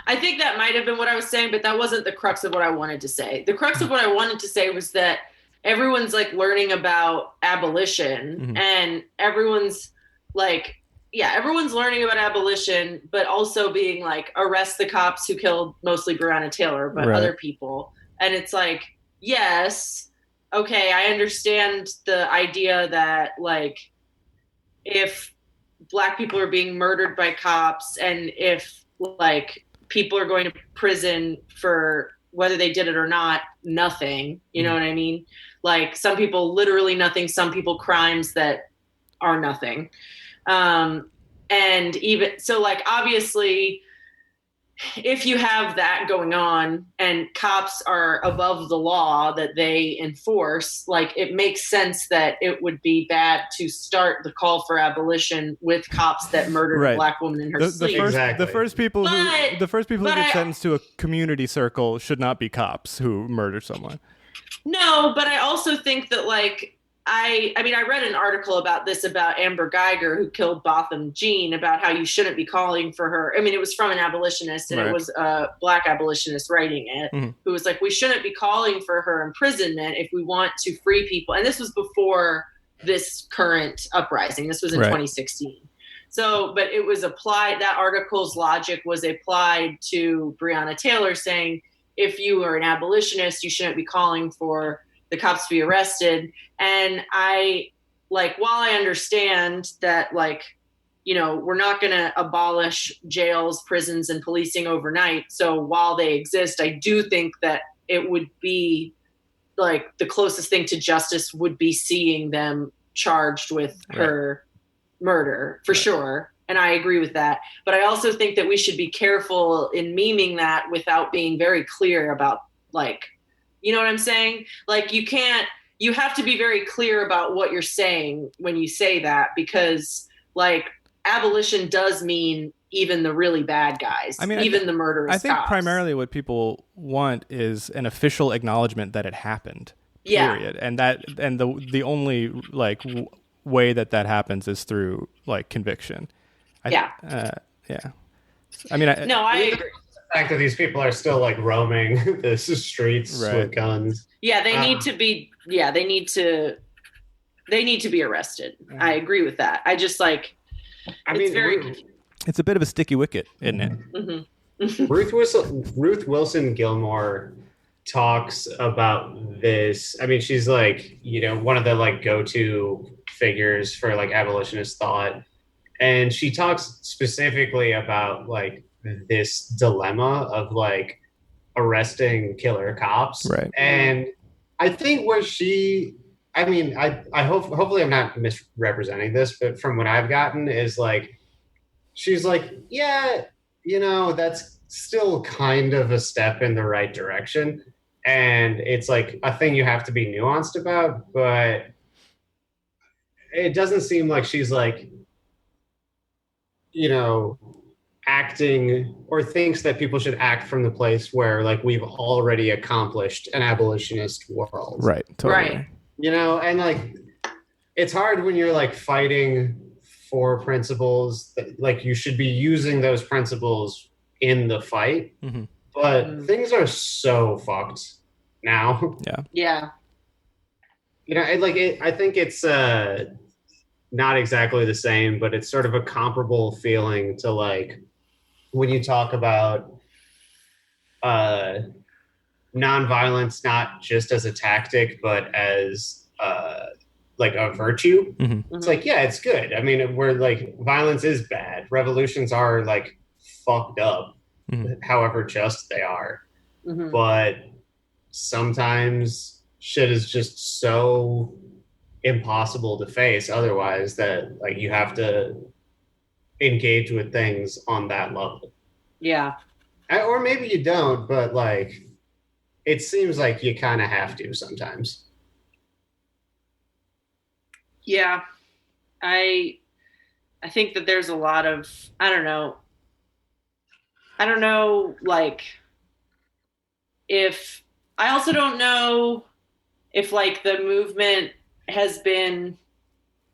I think that might have been what I was saying, but that wasn't the crux of what I wanted to say. The crux of what I wanted to say was that everyone's like learning about abolition, mm-hmm. and everyone's learning about abolition, but also being like, arrest the cops who killed mostly Breonna Taylor, but right. other people. And it's like, yes, okay, I understand the idea that like, if Black people are being murdered by cops, and if like people are going to prison for whether they did it or not, nothing, you know what I mean? Like some people literally nothing, some people crimes that are nothing. And even so, like, obviously if you have that going on and cops are above the law that they enforce, like it makes sense that it would be bad to start the call for abolition with cops that murdered right. a Black woman in her sleep. Exactly. The first people who get sentenced to a community circle should not be cops who murder someone. No, but I also think that like I read an article about Amber Geiger, who killed Botham Jean, about how you shouldn't be calling for her. I mean, it was from an abolitionist, and right. It was a Black abolitionist writing it, mm-hmm. who was like, we shouldn't be calling for her imprisonment if we want to free people. And this was before this current uprising. This was in right. 2016. So, but it was applied, that article's logic was applied to Breonna Taylor, saying, if you are an abolitionist, you shouldn't be calling for the cops to be arrested. And while I understand that, like, you know, we're not going to abolish jails, prisons, and policing overnight. So while they exist, I do think that it would be like the closest thing to justice would be seeing them charged with right. her murder for right. sure. And I agree with that. But I also think that we should be careful in memeing that without being very clear about, like, you know what I'm saying? Like, you have to be very clear about what you're saying when you say that, because like abolition does mean even the really bad guys, even the murderers. I think cops. Primarily what people want is an official acknowledgement that it happened. Period. Yeah. And the only like way that happens is through like conviction. Yeah. I mean, I agree. The fact that these people are still like roaming the streets right. with guns. Yeah, they need to be. Yeah, they need to be arrested. Yeah. I agree with that. I just like. It's a bit of a sticky wicket, isn't it? Mm-hmm. Ruth Wilson Gilmore talks about this. I mean, she's like, one of the like go-to figures for like abolitionist thought. And she talks specifically about like this dilemma of like arresting killer cops. Right. And I think I mean, I hopefully I'm not misrepresenting this, but from what I've gotten is like, she's like, yeah, that's still kind of a step in the right direction. And it's like a thing you have to be nuanced about, but it doesn't seem like she's like, acting or thinks that people should act from the place where like we've already accomplished an abolitionist world. Right. Totally. Right. And like it's hard when you're like fighting for principles that like you should be using those principles in the fight. Mm-hmm. But things are so fucked now. Yeah. I think it's not exactly the same, but it's sort of a comparable feeling to like when you talk about nonviolence, not just as a tactic, but as like a virtue. Mm-hmm. It's like, yeah, it's good. I mean, we're like, violence is bad. Revolutions are like fucked up, however just they are. Mm-hmm. But sometimes shit is just so impossible to face otherwise that like you have to engage with things on that level. Yeah. Or maybe you don't, but like it seems like you kind of have to sometimes. Yeah. I think that there's a lot of I don't know like if I also don't know if like the movement has been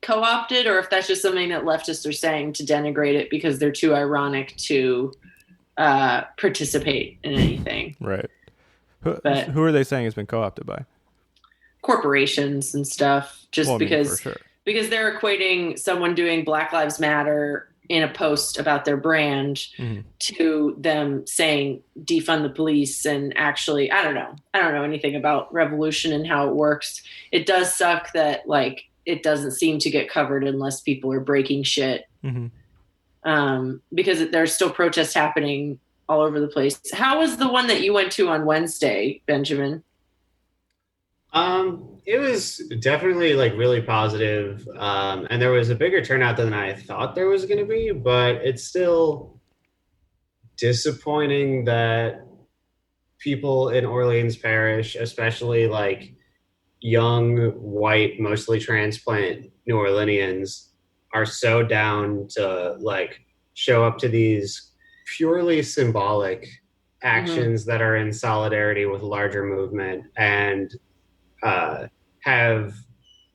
co-opted or if that's just something that leftists are saying to denigrate it because they're too ironic to participate in anything. Right. Who are they saying has been co-opted by? Corporations and stuff, just because they're equating someone doing Black Lives Matter in a post about their brand to them saying defund the police. And actually, I don't know anything about revolution and how it works. It does suck that like it doesn't seem to get covered unless people are breaking shit. Because there's still protests happening all over the place. How was the one that you went to on Wednesday, Benjamin? It was definitely like really positive. And there was a bigger turnout than I thought there was going to be, but it's still disappointing that people in Orleans Parish, especially like young, white, mostly transplant New Orleanians, are so down to like show up to these purely symbolic actions that are in solidarity with larger movement and have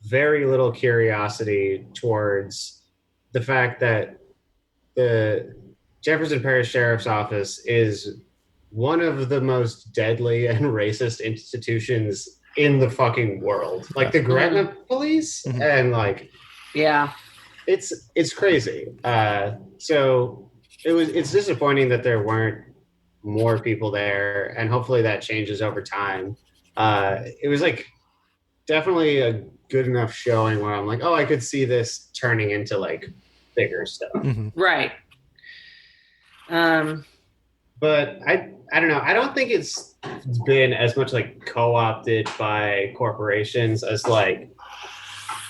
very little curiosity towards the fact that the Jefferson Parish Sheriff's Office is one of the most deadly and racist institutions in the fucking world. Like the Gretna police and like, yeah, it's crazy. So it's disappointing that there weren't more people there, and hopefully that changes over time. It was like definitely a good enough showing where I'm like, oh, I could see this turning into like bigger stuff. Right. But I don't know. I don't think it's been as much like co-opted by corporations as like,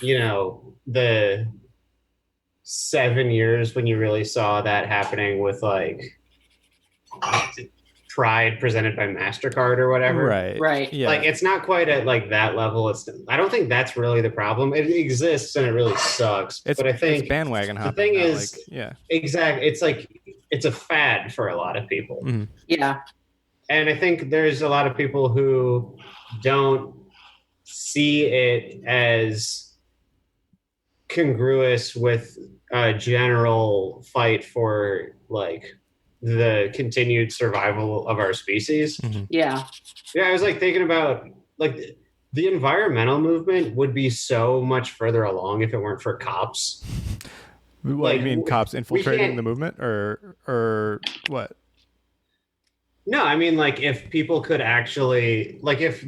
the 7 years when you really saw that happening with like Pride presented by MasterCard or whatever. Right. Yeah. Like it's not quite at like that level. I don't think that's really the problem. It exists and it really sucks. But I think it's bandwagon hopping. The thing now, is, like, yeah, exactly. It's like it's a fad for a lot of people. Yeah. And I think there's a lot of people who don't see it as congruous with a general fight for like the continued survival of our species. Yeah. I was like thinking about like the environmental movement would be so much further along if it weren't for cops. What like, you mean, cops infiltrating the movement or what? No, I mean, like, if people could actually, like, if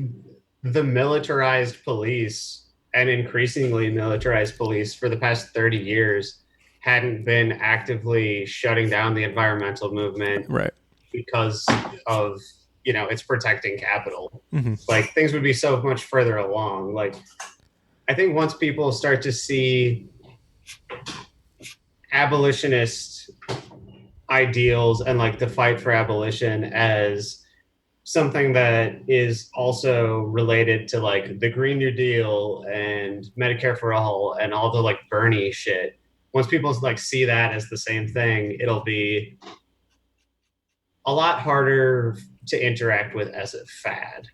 the militarized police and increasingly militarized police for the past 30 years hadn't been actively shutting down the environmental movement, right, because of, it's protecting capital, like, things would be so much further along. Like, I think once people start to see abolitionist ideals and like the fight for abolition as something that is also related to like the Green New Deal and Medicare for all and all the like Bernie shit, once people like see that as the same thing, it'll be a lot harder to interact with as a fad.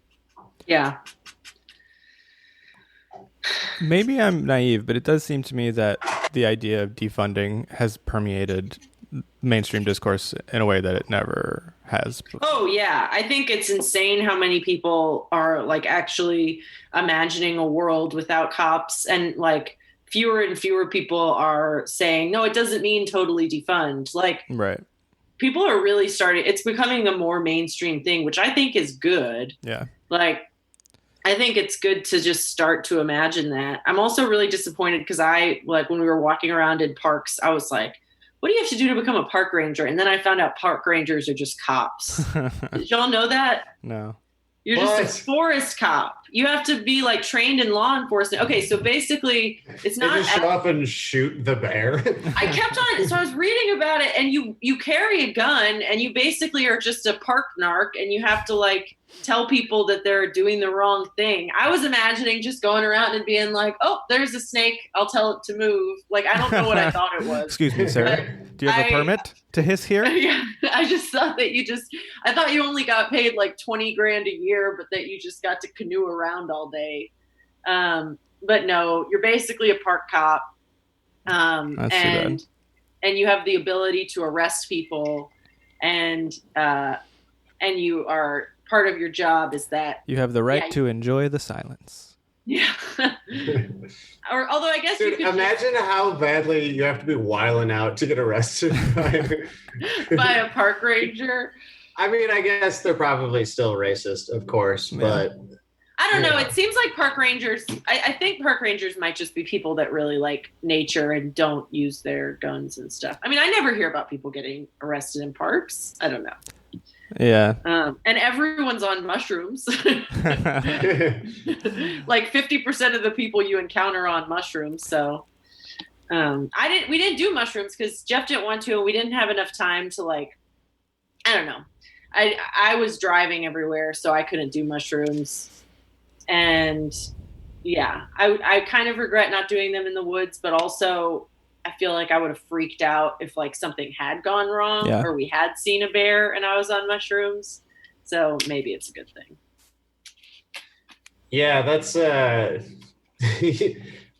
Yeah. Maybe I'm naive, but it does seem to me that the idea of defunding has permeated mainstream discourse in a way that it never has before. Oh yeah, I think it's insane how many people are like actually imagining a world without cops, and like fewer and fewer people are saying no, it doesn't mean totally defund. Like, right, people are really starting, it's becoming a more mainstream thing, which I think is good. Yeah, like I think it's good to just start to imagine that. I'm also really disappointed because I, like, when we were walking around in parks, I was like, what do you have to do to become a park ranger? And then I found out park rangers are just cops. Did y'all know that? No. You're just a forest cop. You have to be like trained in law enforcement. Okay, so basically it's not just show up and shoot the bear. I kept on, so I was reading about it, and you carry a gun, and you basically are just a park narc, and you have to like tell people that they're doing the wrong thing. I was imagining just going around and being like, oh, there's a snake, I'll tell it to move. Like, I don't know what I thought it was. Excuse me, sir. Do you have a permit to hiss here? Yeah, I just thought that I thought you only got paid like $20,000 a year, but that you just got to canoe around all day. But no, you're basically a park cop. And you have the ability to arrest people, and you are, part of your job is that you have the right to enjoy the silence. Yeah. Or although I guess Dude, you could imagine how badly you have to be wilding out to get arrested by a park ranger. I mean, I guess they're probably still racist, of course, but I don't know. It seems like park rangers, I think park rangers might just be people that really like nature and don't use their guns and stuff. I mean, I never hear about people getting arrested in parks. I don't know. Yeah. And everyone's on mushrooms. Like 50% of the people you encounter on mushrooms. So we didn't do mushrooms because Jeff didn't want to, and we didn't have enough time to like, I don't know. I was driving everywhere, so I couldn't do mushrooms. And yeah, I kind of regret not doing them in the woods, but also I feel like I would have freaked out if like something had gone wrong or we had seen a bear and I was on mushrooms. So maybe it's a good thing. Yeah, that's that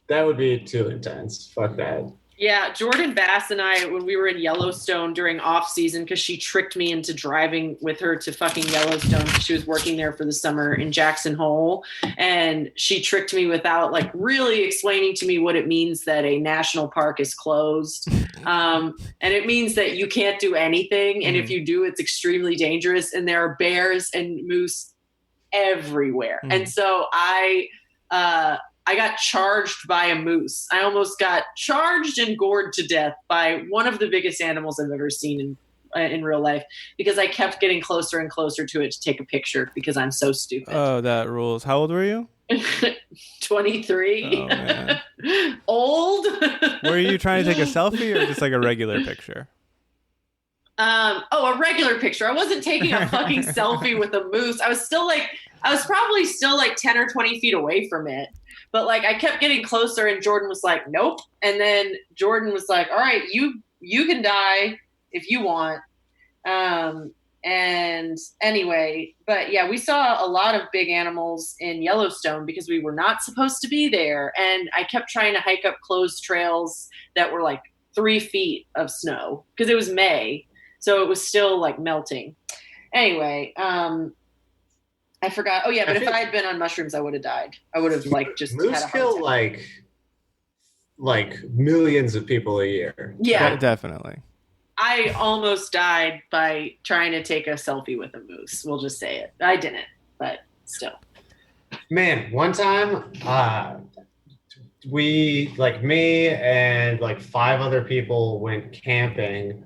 would be too intense. Fuck that. Yeah, Jordan Bass and I, when we were in Yellowstone during off season, because she tricked me into driving with her to fucking Yellowstone. She was working there for the summer in Jackson Hole, and she tricked me without like really explaining to me what it means that a national park is closed. And it means that you can't do anything, and if you do, it's extremely dangerous, and there are bears and moose everywhere. And so I got charged by a moose. I almost got charged and gored to death by one of the biggest animals I've ever seen in real life, because I kept getting closer and closer to it to take a picture because I'm so stupid. Oh, that rules. How old were you? 23. Oh, man. Old. Were you trying to take a selfie or just like a regular picture? A regular picture. I wasn't taking a fucking selfie with a moose. I was probably still like 10 or 20 feet away from it. But like I kept getting closer, and Jordan was like, nope. And then Jordan was like, all right, you can die if you want. And anyway, but yeah, we saw a lot of big animals in Yellowstone because we were not supposed to be there. And I kept trying to hike up closed trails that were like 3 feet of snow because it was May. So it was still like melting. Anyway, I forgot. Oh yeah, but if I had been on mushrooms, I would have died. I would have like just moose had a heart kill like millions of people a year. Yeah, definitely. I almost died by trying to take a selfie with a moose. We'll just say it. I didn't, but still. Man, one time, we, like me and like 5 other people went camping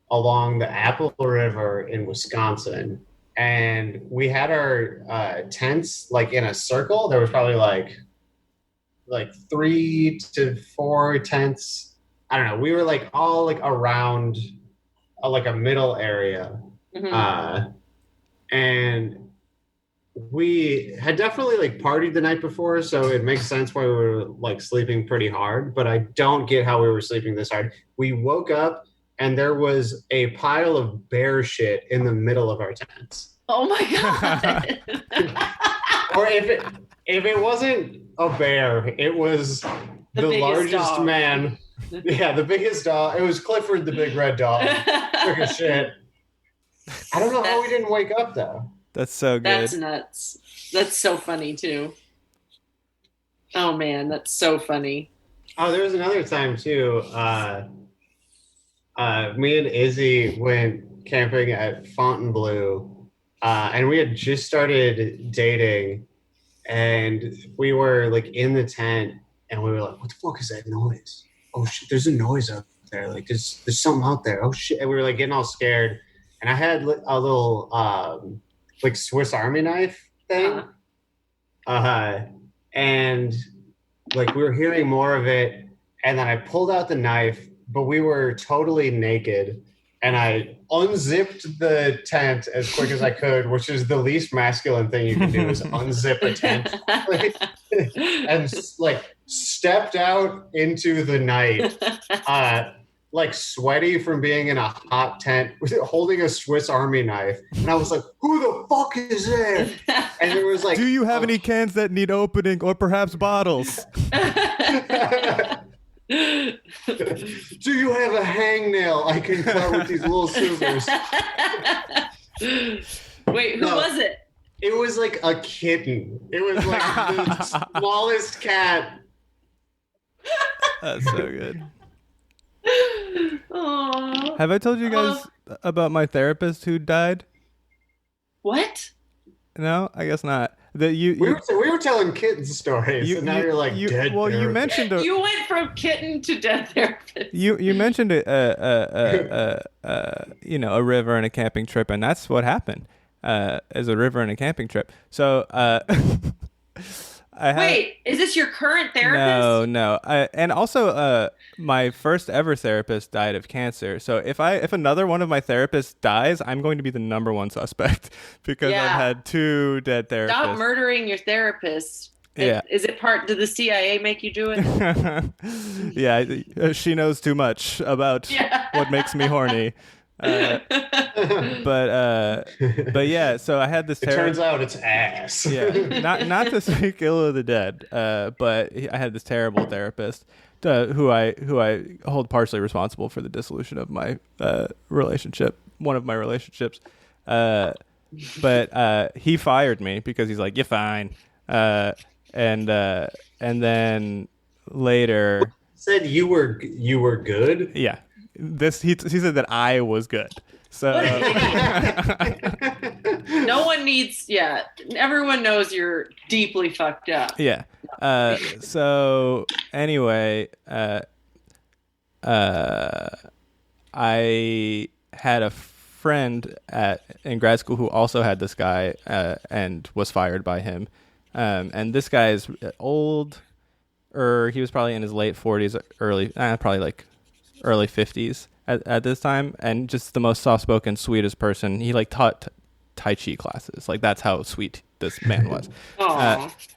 along the Apple River in Wisconsin. And we had our tents like in a circle. There was probably like 3 to 4 tents. I don't know. We were like all like around like a middle area. Mm-hmm. And we had definitely like partied the night before, so it makes sense why we were like sleeping pretty hard, but I don't get how we were sleeping this hard. We woke up and there was a pile of bear shit in the middle of our tents. Oh my God. Or if it wasn't a bear, it was the largest dog. Man. Yeah, the biggest dog. It was Clifford the big red dog. Took a shit. I don't know how we didn't wake up though. That's so good. That's nuts. That's so funny too. Oh man, that's so funny. Oh, there was another time too. Me and Izzy went camping at Fontainebleau, and we had just started dating, and we were like in the tent, and we were like, "What the fuck is that noise? Oh shit, there's a noise out there. Like there's something out there. Oh shit!" And we were like getting all scared, and I had a little like Swiss Army knife thing, and like we were hearing more of it, and then I pulled out the knife, but we were totally naked, and I unzipped the tent as quick as I could, which is the least masculine thing you can do, is unzip a tent, and like stepped out into the night, like sweaty from being in a hot tent, holding a Swiss Army knife. And I was like, who the fuck is there? And there was like, do you have any cans that need opening, or perhaps bottles? Do you have a hangnail I can cut with these little scissors? Wait, who was it? It was like a kitten. It was like the smallest cat. That's so good. Aww. Have I told you guys about my therapist who died? What? No, I guess not. We were telling kitten stories, and now you're like dead. Well, therapist. you mentioned you went from kitten to dead therapist. You mentioned a river and a camping trip, and that's what happened. As a river and a camping trip. So wait, is this your current therapist? No. And also, my first ever therapist died of cancer. So if another one of my therapists dies, I'm going to be the number one suspect because I've had 2 dead therapists. Stop murdering your therapist. Yeah. Is it did the CIA make you do it? Yeah, she knows too much about what makes me horny. But yeah, so I had this. It turns out it's ass. Yeah, not to speak ill of the dead, but I had this terrible therapist who I hold partially responsible for the dissolution of my relationship, one of my relationships. But he fired me because he's like, "You're fine," and then later said you were good. Yeah. He said that I was good. So no one needs. Yeah, everyone knows you're deeply fucked up. Yeah. So anyway, I had a friend in grad school who also had this guy and was fired by him. And this guy is old, or he was probably in his late 40s, probably like early 50s at this time, and just the most soft-spoken, sweetest person. He like taught Tai Chi classes. Like that's how sweet this man was.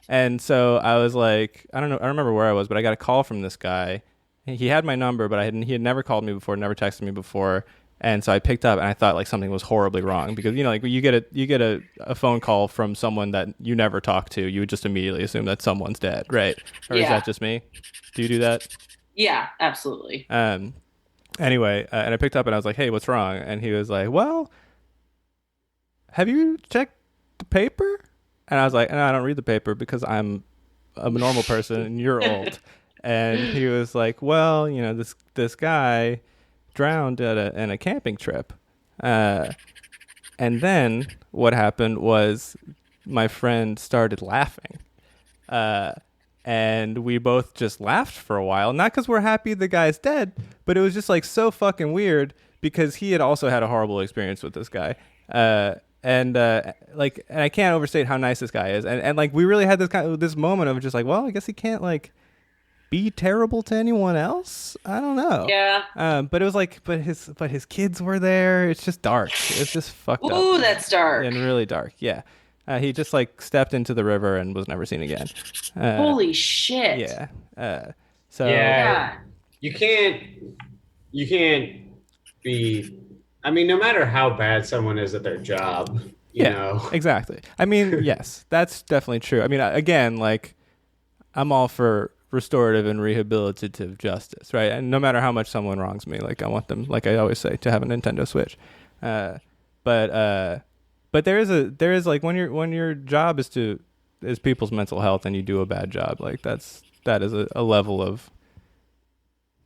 And so I was like, I don't remember where I was, but I got a call from this guy. He had my number, but he had never called me before, never texted me before. And so I picked up, and I thought like something was horribly wrong because like you get a phone call from someone that you never talk to, you would just immediately assume that someone's dead, right? Or is that just me? Do you do that? Yeah, absolutely. Anyway, and I picked up and I was like, "Hey, what's wrong?" And he was like, "Well, have you checked the paper?" And I was like, "No, I don't read the paper because I'm a normal person and you're old." And he was like, "Well, this guy drowned in a camping trip. And then what happened was my friend started laughing. And we both just laughed for a while. Not because we're happy the guy's dead, but it was just like so fucking weird because he had also had a horrible experience with this guy. And I can't overstate how nice this guy is. And like we really had this moment of just like, well, I guess he can't like be terrible to anyone else. I don't know. Yeah. But it was like, but his kids were there. It's just dark. It's just fucked up. Ooh, that's dark. And really dark. Yeah. He just like stepped into the river and was never seen again. Holy shit. Yeah. You can't be. I mean, no matter how bad someone is at their job, you know. Exactly. I mean, yes, that's definitely true. I mean, again, like, I'm all for restorative and rehabilitative justice, right? And no matter how much someone wrongs me, like, I want them, like I always say, to have a Nintendo Switch. But there is like when your job is people's mental health and you do a bad job, like that is a level of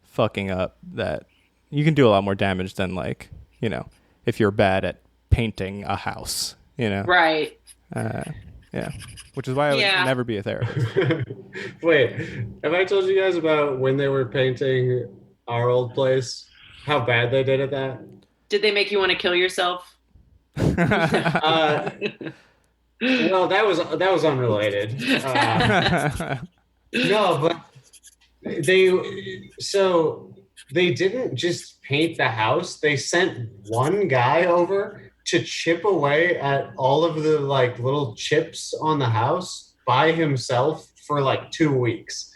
fucking up that you can do a lot more damage than like, you know, if you're bad at painting a house, you know. Right. Yeah. Which is why I would never be a therapist. Wait, have I told you guys about when they were painting our old place? How bad they did at that? Did they make you want to kill yourself? Well, that was unrelated. No, but they didn't just paint the house. They sent one guy over to chip away at all of the like little chips on the house by himself for like 2 weeks.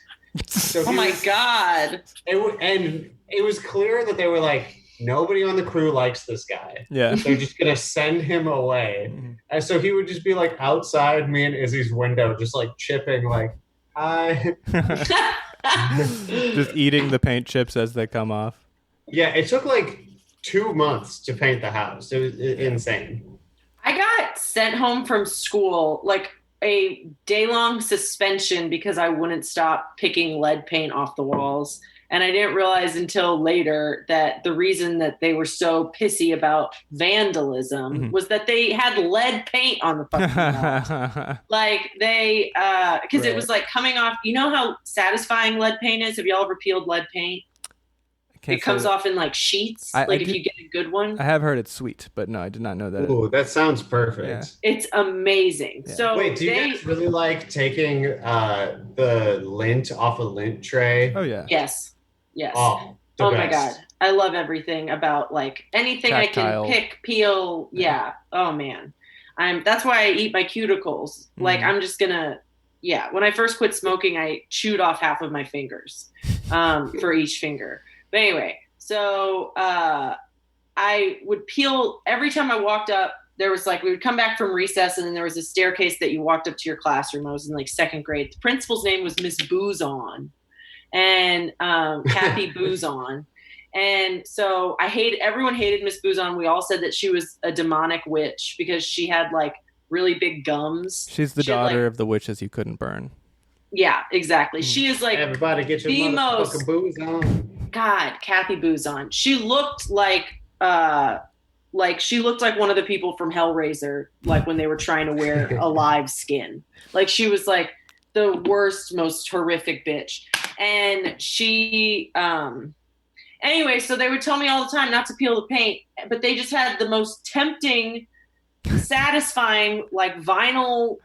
So oh my God. And it was clear that they were like, nobody on the crew likes this guy. Yeah. They're just going to send him away. Mm-hmm. And so he would just be like outside me and Izzy's window, just like chipping like, hi. Just eating the paint chips as they come off. Yeah, it took like 2 months to paint the house. It was insane. I got sent home from school, like a day-long suspension because I wouldn't stop picking lead paint off the walls. And I didn't realize until later that the reason that they were so pissy about vandalism was that they had lead paint on the fucking wall. Like they, because it was like coming off. You know how satisfying lead paint is? Have y'all ever peeled lead paint? It comes off in like sheets. If you get a good one. I have heard it's sweet, but no, I did not know that. Ooh, that sounds perfect. Yeah. It's amazing. Yeah. So wait, do you guys really like taking the lint off a lint tray? Oh yeah. Yes. Yes. Oh my God. I love everything about like anything tactile. I can pick, peel. Yeah. Oh man. That's why I eat my cuticles. Like I'm just gonna, when I first quit smoking, I chewed off half of my fingers, for each finger. But anyway, so, I would peel every time I walked up. There was like, we would come back from recess and then there was a staircase that you walked up to your classroom. I was in like second grade. The principal's name was Miss Boozon. And Kathy Boozon. And so everyone hated Miss Boozon. We all said that she was a demonic witch because she had like really big gums. She's the daughter of the witches you couldn't burn. Yeah, exactly. She is like everybody get your motherfucking Boozon. God, Kathy Boozon. She looked like she looked like one of the people from Hellraiser, like when they were trying to wear a live skin. Like she was like the worst, most horrific bitch. And she, anyway, so they would tell me all the time not to peel the paint, but they just had the most tempting, satisfying, like vinyl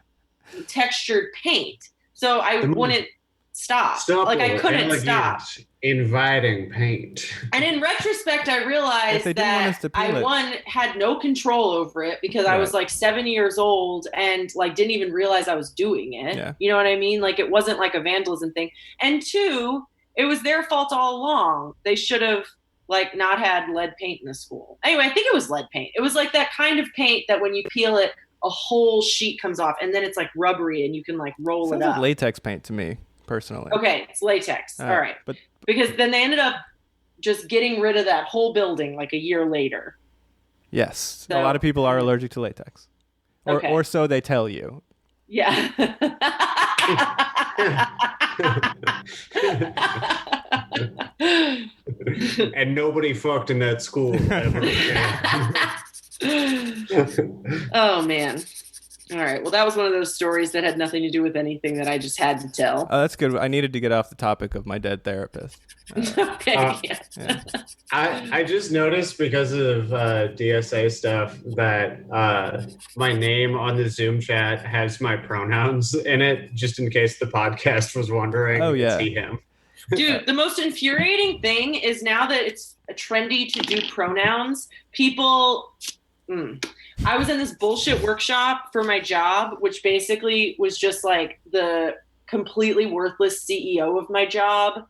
textured paint. So I wouldn't stop. Like I couldn't stop. Inviting paint. And in retrospect, I realized that I had no control over it because I was like 7 years old and like didn't even realize I was doing it. Yeah. You know what I mean? Like it wasn't like a vandalism thing. And two, it was their fault all along. They should have like not had lead paint in the school. Anyway, I think it was lead paint. It was like that kind of paint that when you peel it, a whole sheet comes off and then it's like rubbery and you can like roll it up. Like latex paint to me. Personally. Okay, it's latex. All right. Because then they ended up just getting rid of that whole building like a year later. Yes. So, a lot of people are allergic to latex. Or so they tell you. Yeah. and nobody fucked in that school ever again. Oh man. All right. Well, that was one of those stories that had nothing to do with anything that I just had to tell. Oh, that's good. I needed to get off the topic of my dead therapist. Okay. Yeah. I just noticed because of DSA stuff that my name on the Zoom chat has my pronouns in it, just in case the podcast was wondering. Oh, yeah. It's he, him. Dude, the most infuriating thing is now that it's trendy to do pronouns, people... I was in this bullshit workshop for my job, which basically was just like the completely worthless CEO of my job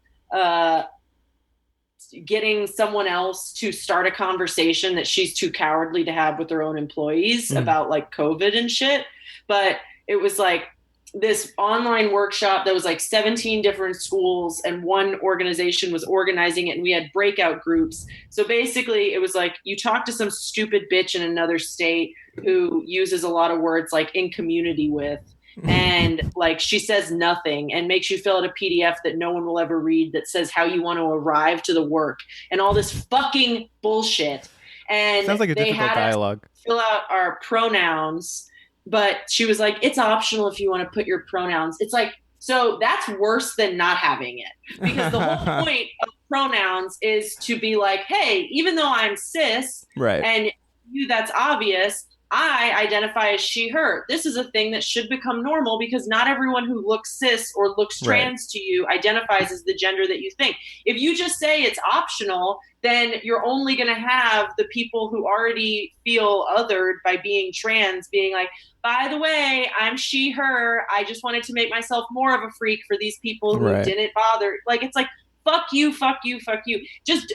getting someone else to start a conversation that she's too cowardly to have with her own employees about like COVID and shit. But it was like this online workshop that was like 17 different schools and one organization was organizing it, and we had breakout groups. So basically it was like you talk to some stupid bitch in another state who uses a lot of words like in community with, and like she says nothing and makes you fill out a PDF that no one will ever read that says how you want to arrive to the work and all this fucking bullshit. And sounds like a difficult dialogue. Fill out our pronouns. But she was like, it's optional if you want to put your pronouns. It's like, so that's worse than not having it. Because the whole point of pronouns is to be like, hey, even though I'm cis, right, and you, that's obvious, I identify as she, her. This is a thing that should become normal because not everyone who looks cis or looks trans to you identifies as the gender that you think. If you just say it's optional, then you're only going to have the people who already feel othered by being trans being like, by the way, I'm she, her. I just wanted to make myself more of a freak for these people who didn't bother. Like, it's like, fuck you, fuck you, fuck you. Just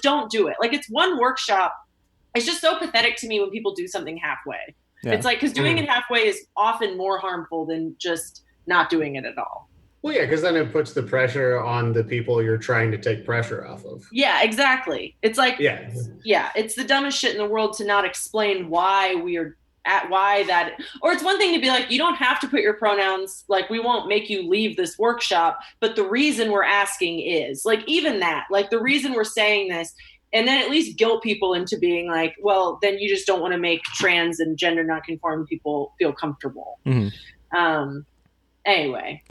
don't do it. Like, it's one workshop. It's just so pathetic to me when people do something halfway. Yeah. It's like, because doing it halfway is often more harmful than just not doing it at all. Well, yeah, because then it puts the pressure on the people you're trying to take pressure off of. Yeah, exactly. It's like, it's the dumbest shit in the world to not explain why we are at why that, or it's one thing to be like, you don't have to put your pronouns, like we won't make you leave this workshop, but the reason we're asking is like, even that, like the reason we're saying this, and then at least guilt people into being like, well, then you just don't want to make trans and gender nonconforming people feel comfortable. Anyway,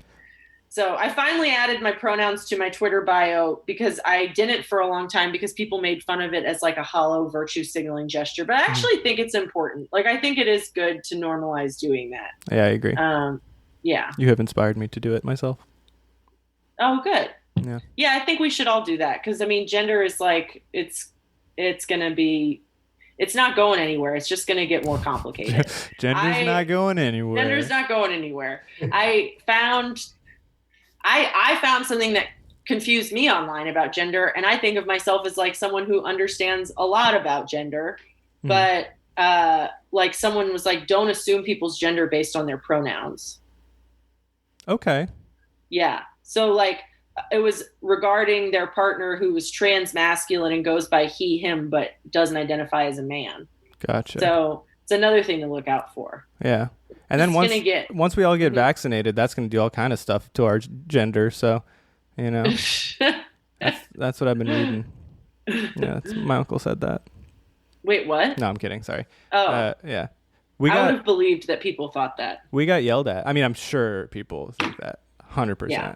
so I finally added my pronouns to my Twitter bio because I didn't for a long time because people made fun of it as like a hollow virtue signaling gesture. But I actually think it's important. Like, I think it is good to normalize doing that. Yeah, I agree. Yeah. You have inspired me to do it myself. Oh, good. Yeah. Yeah, I think we should all do that because, I mean, gender is like, it's going to be, it's not going anywhere. It's just going to get more complicated. Gender's not going anywhere. Gender's not going anywhere. I found something that confused me online about gender, and I think of myself as like someone who understands a lot about gender, but like someone was like, don't assume people's gender based on their pronouns. Okay. Yeah. So like it was regarding their partner who was trans masculine and goes by he, him, but doesn't identify as a man. Gotcha. So it's another thing to look out for. Yeah. And then once we all get vaccinated, that's going to do all kind of stuff to our gender. So, you know, that's what I've been reading. Yeah, my uncle said that. Wait, what? No, I'm kidding. Sorry. Oh, yeah. I would have believed that people thought that. We got yelled at. I mean, I'm sure people think that 100%. Yeah.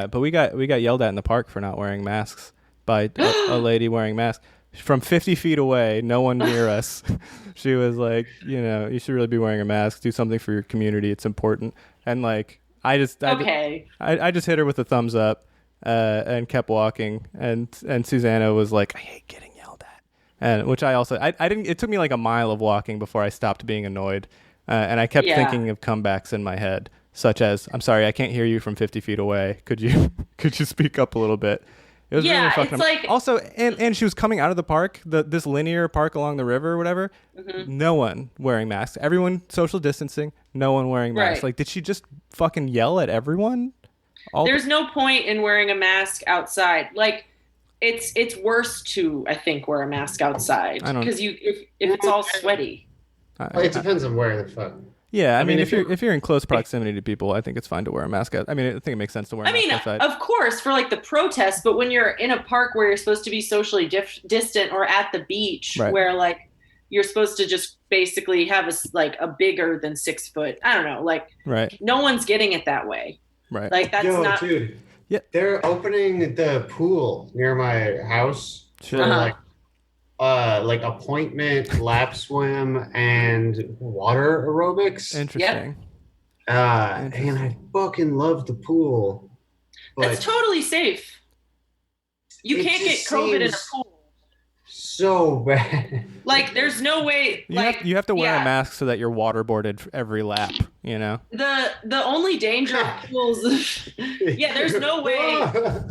But we got yelled at in the park for not wearing masks by a lady wearing masks. From 50 feet away, no one near us. She was like, you know, you should really be wearing a mask. Do something for your community. It's important. And like, I just hit her with a thumbs up and kept walking. And Susanna was like, I hate getting yelled at. And which I didn't. It took me like a mile of walking before I stopped being annoyed. And I kept thinking of comebacks in my head, such as, I'm sorry, I can't hear you from 50 feet away. Could you speak up a little bit? It was really fucking it's like... Also, and she was coming out of the park, this linear park along the river or whatever. Mm-hmm. No one wearing masks. Everyone social distancing. No one wearing masks. Like, did she just fucking yell at everyone? There's no point in wearing a mask outside. Like, it's worse to, I think, wear a mask outside because if it's all sweaty. It depends on where the fuck. Yeah, I mean, if you're in close proximity to people, I think it's fine to wear a mask. I mean, I think it makes sense to wear a mask outside. Of course, for like the protests, but when you're in a park where you're supposed to be socially distant, or at the beach where like you're supposed to just basically have a bigger than 6 foot, I don't know, like no one's getting it that way. Right. Like that's not. Dude, they're opening the pool near my house for like appointment, lap swim, and water aerobics. Interesting. And I fucking love the pool. That's totally safe. You can't get COVID in a pool. So bad. Like, there's no way. You have to wear a mask so that you're waterboarded every lap. You know. The only danger of pools. There's no way.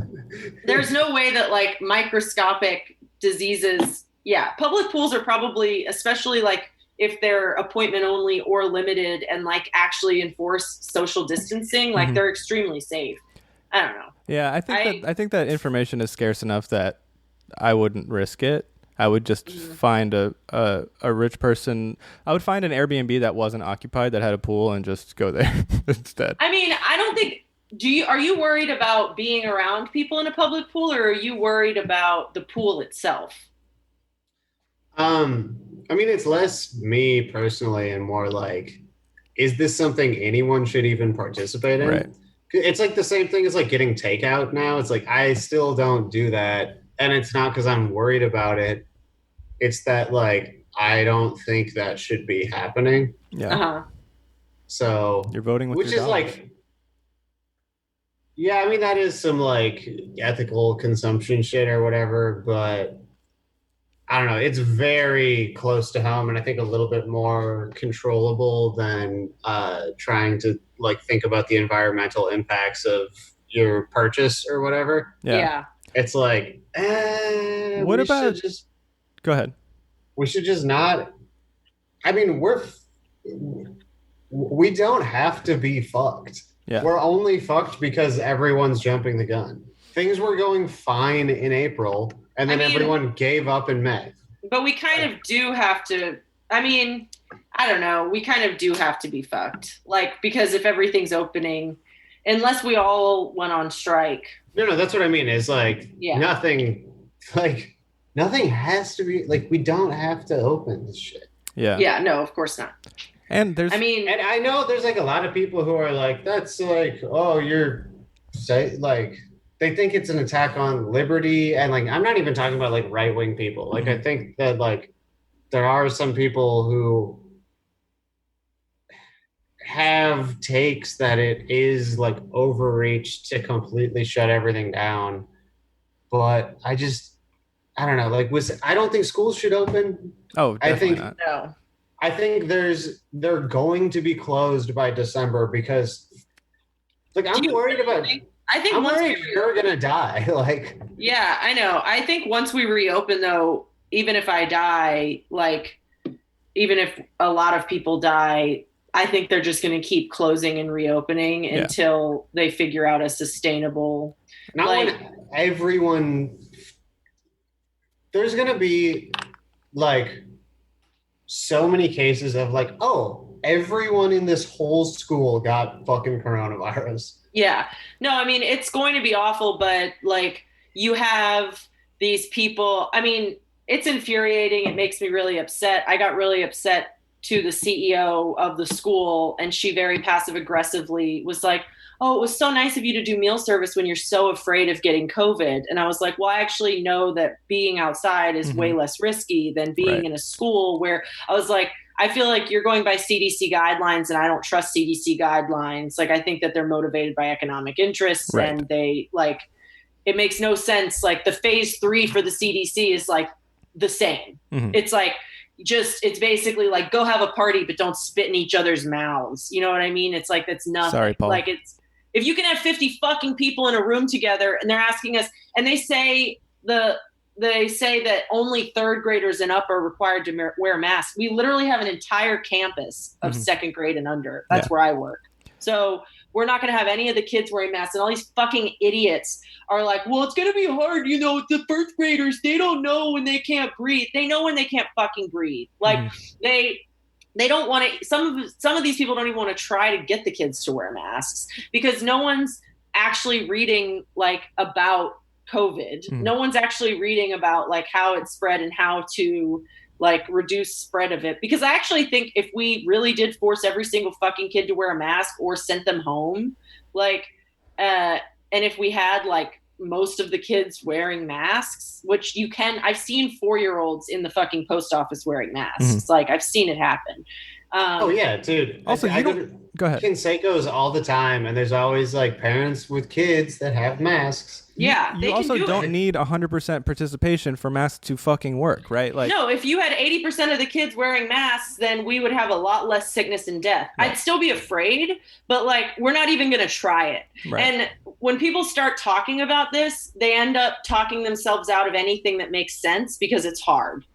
There's no way that like microscopic diseases. Yeah, public pools are probably, especially like if they're appointment only or limited and like actually enforce social distancing, like they're extremely safe. I don't know. Yeah, I think that information is scarce enough that I wouldn't risk it. I would just find a rich person. I would find an Airbnb that wasn't occupied that had a pool and just go there instead. I mean, I don't think. Are you worried about being around people in a public pool, or are you worried about the pool itself? I mean, it's less me personally and more like, is this something anyone should even participate in? Right. It's like the same thing as like getting takeout now. It's like, I still don't do that. And it's not because I'm worried about it. It's that like, I don't think that should be happening. Yeah. So you're voting with which your is dollars. like, yeah, I mean, that is some like ethical consumption shit or whatever, but I don't know. It's very close to home, and I think a little bit more controllable than trying to like think about the environmental impacts of your purchase or whatever. Yeah. It's like, what about? Go ahead. We should just not. I mean, we don't have to be fucked. Yeah. We're only fucked because everyone's jumping the gun. Things were going fine in April. And then everyone gave up in May. But we kind of do have to, I mean, I don't know. We kind of do have to be fucked. Like, because if everything's opening, unless we all went on strike. No, that's what I mean. Is like nothing has to be, like, we don't have to open this shit. Yeah. Yeah, no, of course not. And and I know there's like a lot of people who are like, that's like, oh, they think it's an attack on liberty. And like, I'm not even talking about like right-wing people. Like, I think that like there are some people who have takes that it is like overreach to completely shut everything down. But I don't know. Like, I don't think schools should open. Oh, definitely not. No. I think they're going to be closed by December because like I'm worried about. I'm worried you're gonna die. Like, yeah, I know. I think once we reopen, though, even if I die, like, even if a lot of people die, I think they're just gonna keep closing and reopening until they figure out a sustainable. Not like, when everyone. There's gonna be like so many cases of like, oh, everyone in this whole school got fucking coronavirus. Yeah. No, I mean, it's going to be awful, but like you have these people, I mean, it's infuriating. It makes me really upset. I got really upset to the CEO of the school, and she very passive aggressively was like, oh, it was so nice of you to do meal service when you're so afraid of getting COVID. And I was like, well, I actually know that being outside is way less risky than being in a school, where I was like, I feel like you're going by CDC guidelines, and I don't trust CDC guidelines. Like, I think that they're motivated by economic interests, and they like, it makes no sense. Like, the phase 3 for the CDC is like the same. It's like, it's basically like, go have a party, but don't spit in each other's mouths. You know what I mean? It's like, that's nothing. Sorry, Paul. Like, if you can have 50 fucking people in a room together and they're asking us, and they say that only third graders and up are required to wear masks. We literally have an entire campus of second grade and under. That's where I work. So we're not going to have any of the kids wearing masks. And all these fucking idiots are like, well, it's going to be hard. You know, the first graders, they don't know when they can't breathe. They know when they can't fucking breathe. Like they don't want to, some of these people don't even want to try to get the kids to wear masks because no one's actually reading like about COVID. No one's actually reading about like how it spread and how to like reduce spread of it. Because I actually think if we really did force every single fucking kid to wear a mask or sent them home, like, and if we had like most of the kids wearing masks, which you can, I've seen 4-year-olds in the fucking post office wearing masks. Like I've seen it happen. Oh yeah, dude. Also, I go ahead. Kinseiko's all the time, and there's always like parents with kids that have masks. Yeah, you also don't need 100% participation for masks to fucking work, right? Like, no, if you had 80% of the kids wearing masks, then we would have a lot less sickness and death. Right. I'd still be afraid, but like we're not even going to try it. Right. And when people start talking about this, they end up talking themselves out of anything that makes sense because it's hard.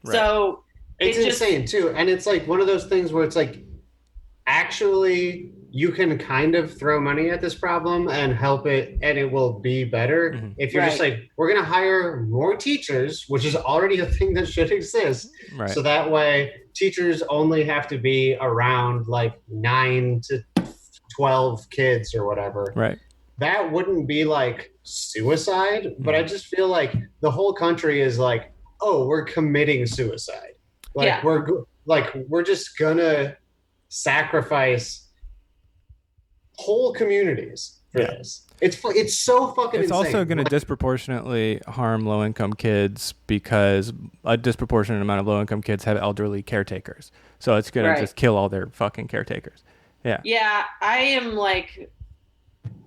Right. So it's insane too, and it's like one of those things where it's like actually you can kind of throw money at this problem and help it, and it will be better if you're just like, we're going to hire more teachers, which is already a thing that should exist. Right. So that way teachers only have to be around like 9 to 12 kids or whatever. Right. That wouldn't be like suicide, but I just feel like the whole country is like, oh, we're committing suicide. Like we're just gonna sacrifice whole communities for this. It's so fucking it's insane. Also going to disproportionately harm low-income kids because a disproportionate amount of low-income kids have elderly caretakers. So it's going to just kill all their fucking caretakers. Yeah. Yeah, I am like...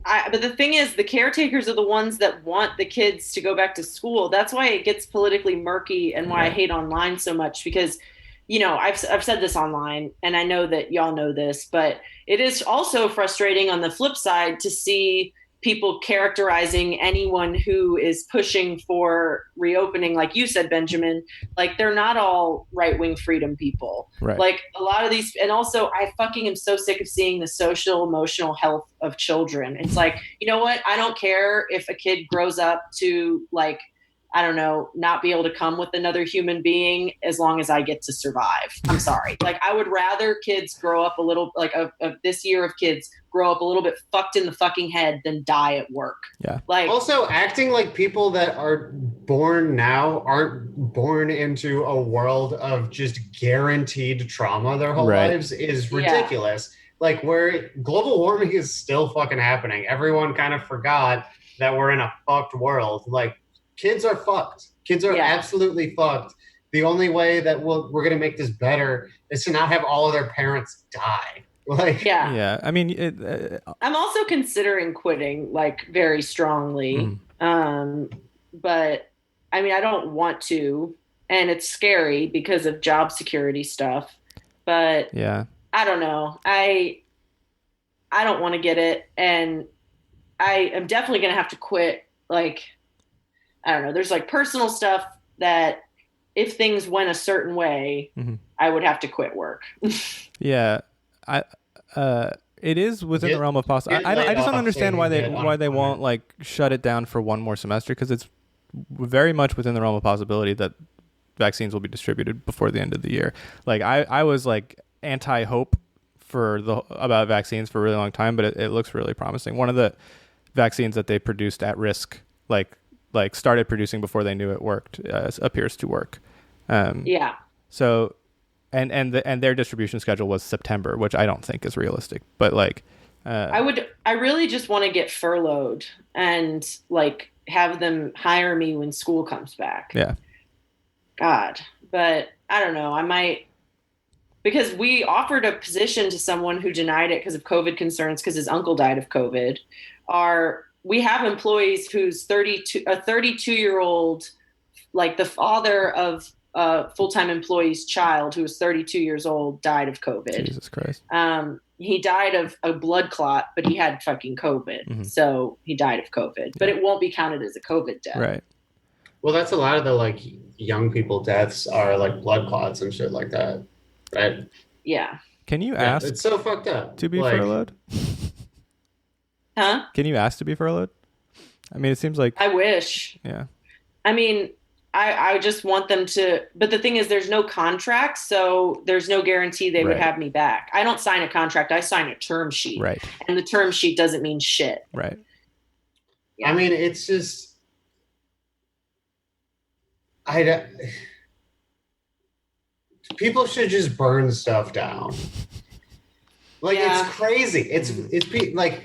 but the thing is, the caretakers are the ones that want the kids to go back to school. That's why it gets politically murky and why I hate online so much because... You know, I've said this online, and I know that y'all know this, but it is also frustrating on the flip side to see people characterizing anyone who is pushing for reopening, like you said, Benjamin, like they're not all right-wing freedom people. Right. Like a lot of these, and also I fucking am so sick of seeing the social, emotional health of children. It's like, you know what? I don't care if a kid grows up to like, I don't know, not be able to come with another human being as long as I get to survive. I'm sorry. Like I would rather kids grow up a little, like this year of kids grow up a little bit fucked in the fucking head than die at work. Yeah. Like also acting like people that are born now aren't born into a world of just guaranteed trauma their whole lives is ridiculous. Like where global warming is still fucking happening. Everyone kind of forgot that we're in a fucked world. Like, kids are fucked. Kids are absolutely fucked. The only way that we're going to make this better is to not have all of their parents die. Like, yeah. I mean, I'm also considering quitting, like, very strongly. But I mean, I don't want to, and it's scary because of job security stuff. But I don't know. I don't want to get it, and I am definitely going to have to quit. Like, I don't know. There's like personal stuff that if things went a certain way, I would have to quit work. Yeah. It is within the realm of possible. I just don't understand why they won't like shut it down for one more semester, because it's very much within the realm of possibility that vaccines will be distributed before the end of the year. Like I was like anti-hope about vaccines for a really long time, but it looks really promising. One of the vaccines that they produced at risk, like started producing before they knew it worked, appears to work. So, and their distribution schedule was September, which I don't think is realistic. But like, I really just want to get furloughed and like have them hire me when school comes back. Yeah. God, but I don't know. I might, because we offered a position to someone who denied it because of COVID concerns, because his uncle died of COVID. We have employees who's a 32-year-old, like the father of a full-time employee's child who was 32 years old, died of COVID. Jesus Christ. He died of a blood clot, but he had fucking COVID. So he died of COVID, but it won't be counted as a COVID death. Right. Well, that's a lot of the like young people deaths are like blood clots and shit like that. Right. Yeah. Can you ask? It's so fucked up. To be furloughed? Huh? Can you ask to be furloughed? I mean, it seems like... I wish. Yeah. I mean, I just want them to, but the thing is there's no contract, so there's no guarantee they would have me back. I don't sign a contract, I sign a term sheet. Right. And the term sheet doesn't mean shit. Right. Yeah. I mean, it's just people should just burn stuff down. Like it's crazy. It's like,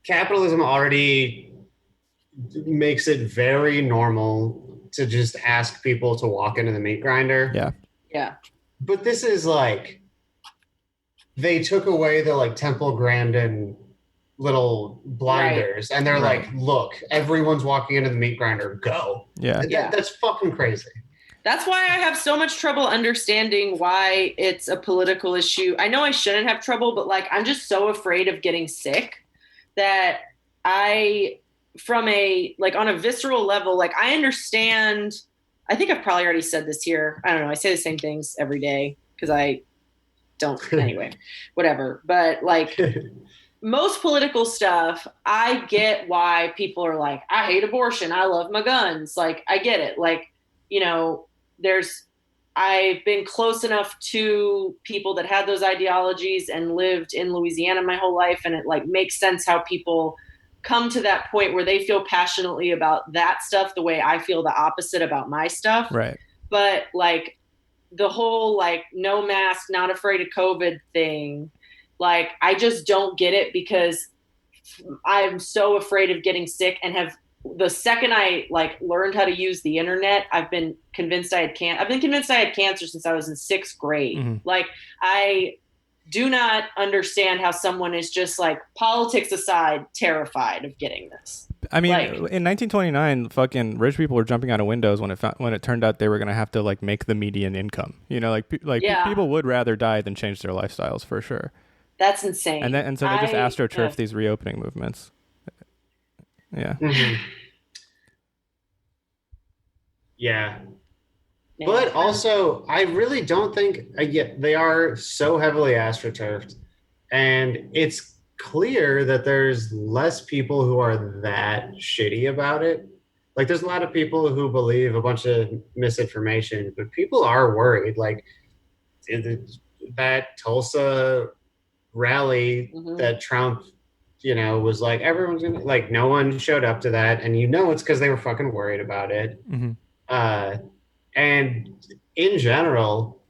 capitalism already makes it very normal to just ask people to walk into the meat grinder. Yeah. Yeah. But this is like, they took away the like Temple Grandin little blinders, and they're like, look, everyone's walking into the meat grinder, go. Yeah. That's fucking crazy. That's why I have so much trouble understanding why it's a political issue. I know I shouldn't have trouble, but like, I'm just so afraid of getting sick that on a visceral level, like I understand, I think I've probably already said this here. I don't know. I say the same things every day because I don't, anyway, whatever. But like most political stuff, I get why people are like, I hate abortion. I love my guns. Like, I get it. Like, I've been close enough to people that had those ideologies and lived in Louisiana my whole life. And it like makes sense how people come to that point where they feel passionately about that stuff the way I feel the opposite about my stuff. Right. But like the whole like no mask, not afraid of COVID thing, like I just don't get it because I'm so afraid of getting sick and the second I like learned how to use the internet, I've been convinced I had cancer since I was in 6th grade. Mm-hmm. Like I do not understand how someone is just like, politics aside, terrified of getting this. I mean, in 1929, fucking rich people were jumping out of windows when it turned out they were going to have to like make the median income. People would rather die than change their lifestyles for sure. That's insane. And so they just astroturf these reopening movements. Yeah. Mm-hmm. Yeah. But also, I really don't think they are so heavily astroturfed, and it's clear that there's less people who are that shitty about it. Like, there's a lot of people who believe a bunch of misinformation, but people are worried. Like, that Tulsa rally that Trump, was like, everyone's gonna, like, no one showed up to that, and it's because they were fucking worried about it. Mm-hmm. And in general,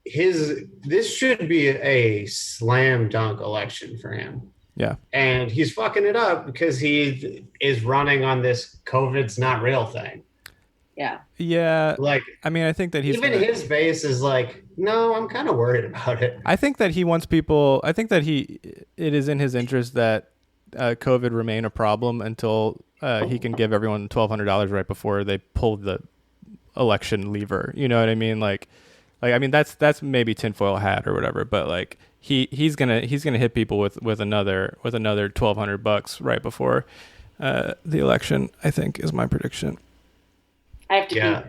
this should be a slam dunk election for him. Yeah. And he's fucking it up because he is running on this COVID's not real thing. Yeah. Yeah. Like, I mean, I think that his base is like, no, I'm kind of worried about it. I think that he wants people, it is in his interest that COVID remain a problem until he can give everyone $1,200 right before they pull the election lever. You know what I mean? Like I mean, that's maybe tinfoil hat or whatever, but like he's gonna hit people with another $1,200 right before the election, I think, is my prediction. I have to yeah.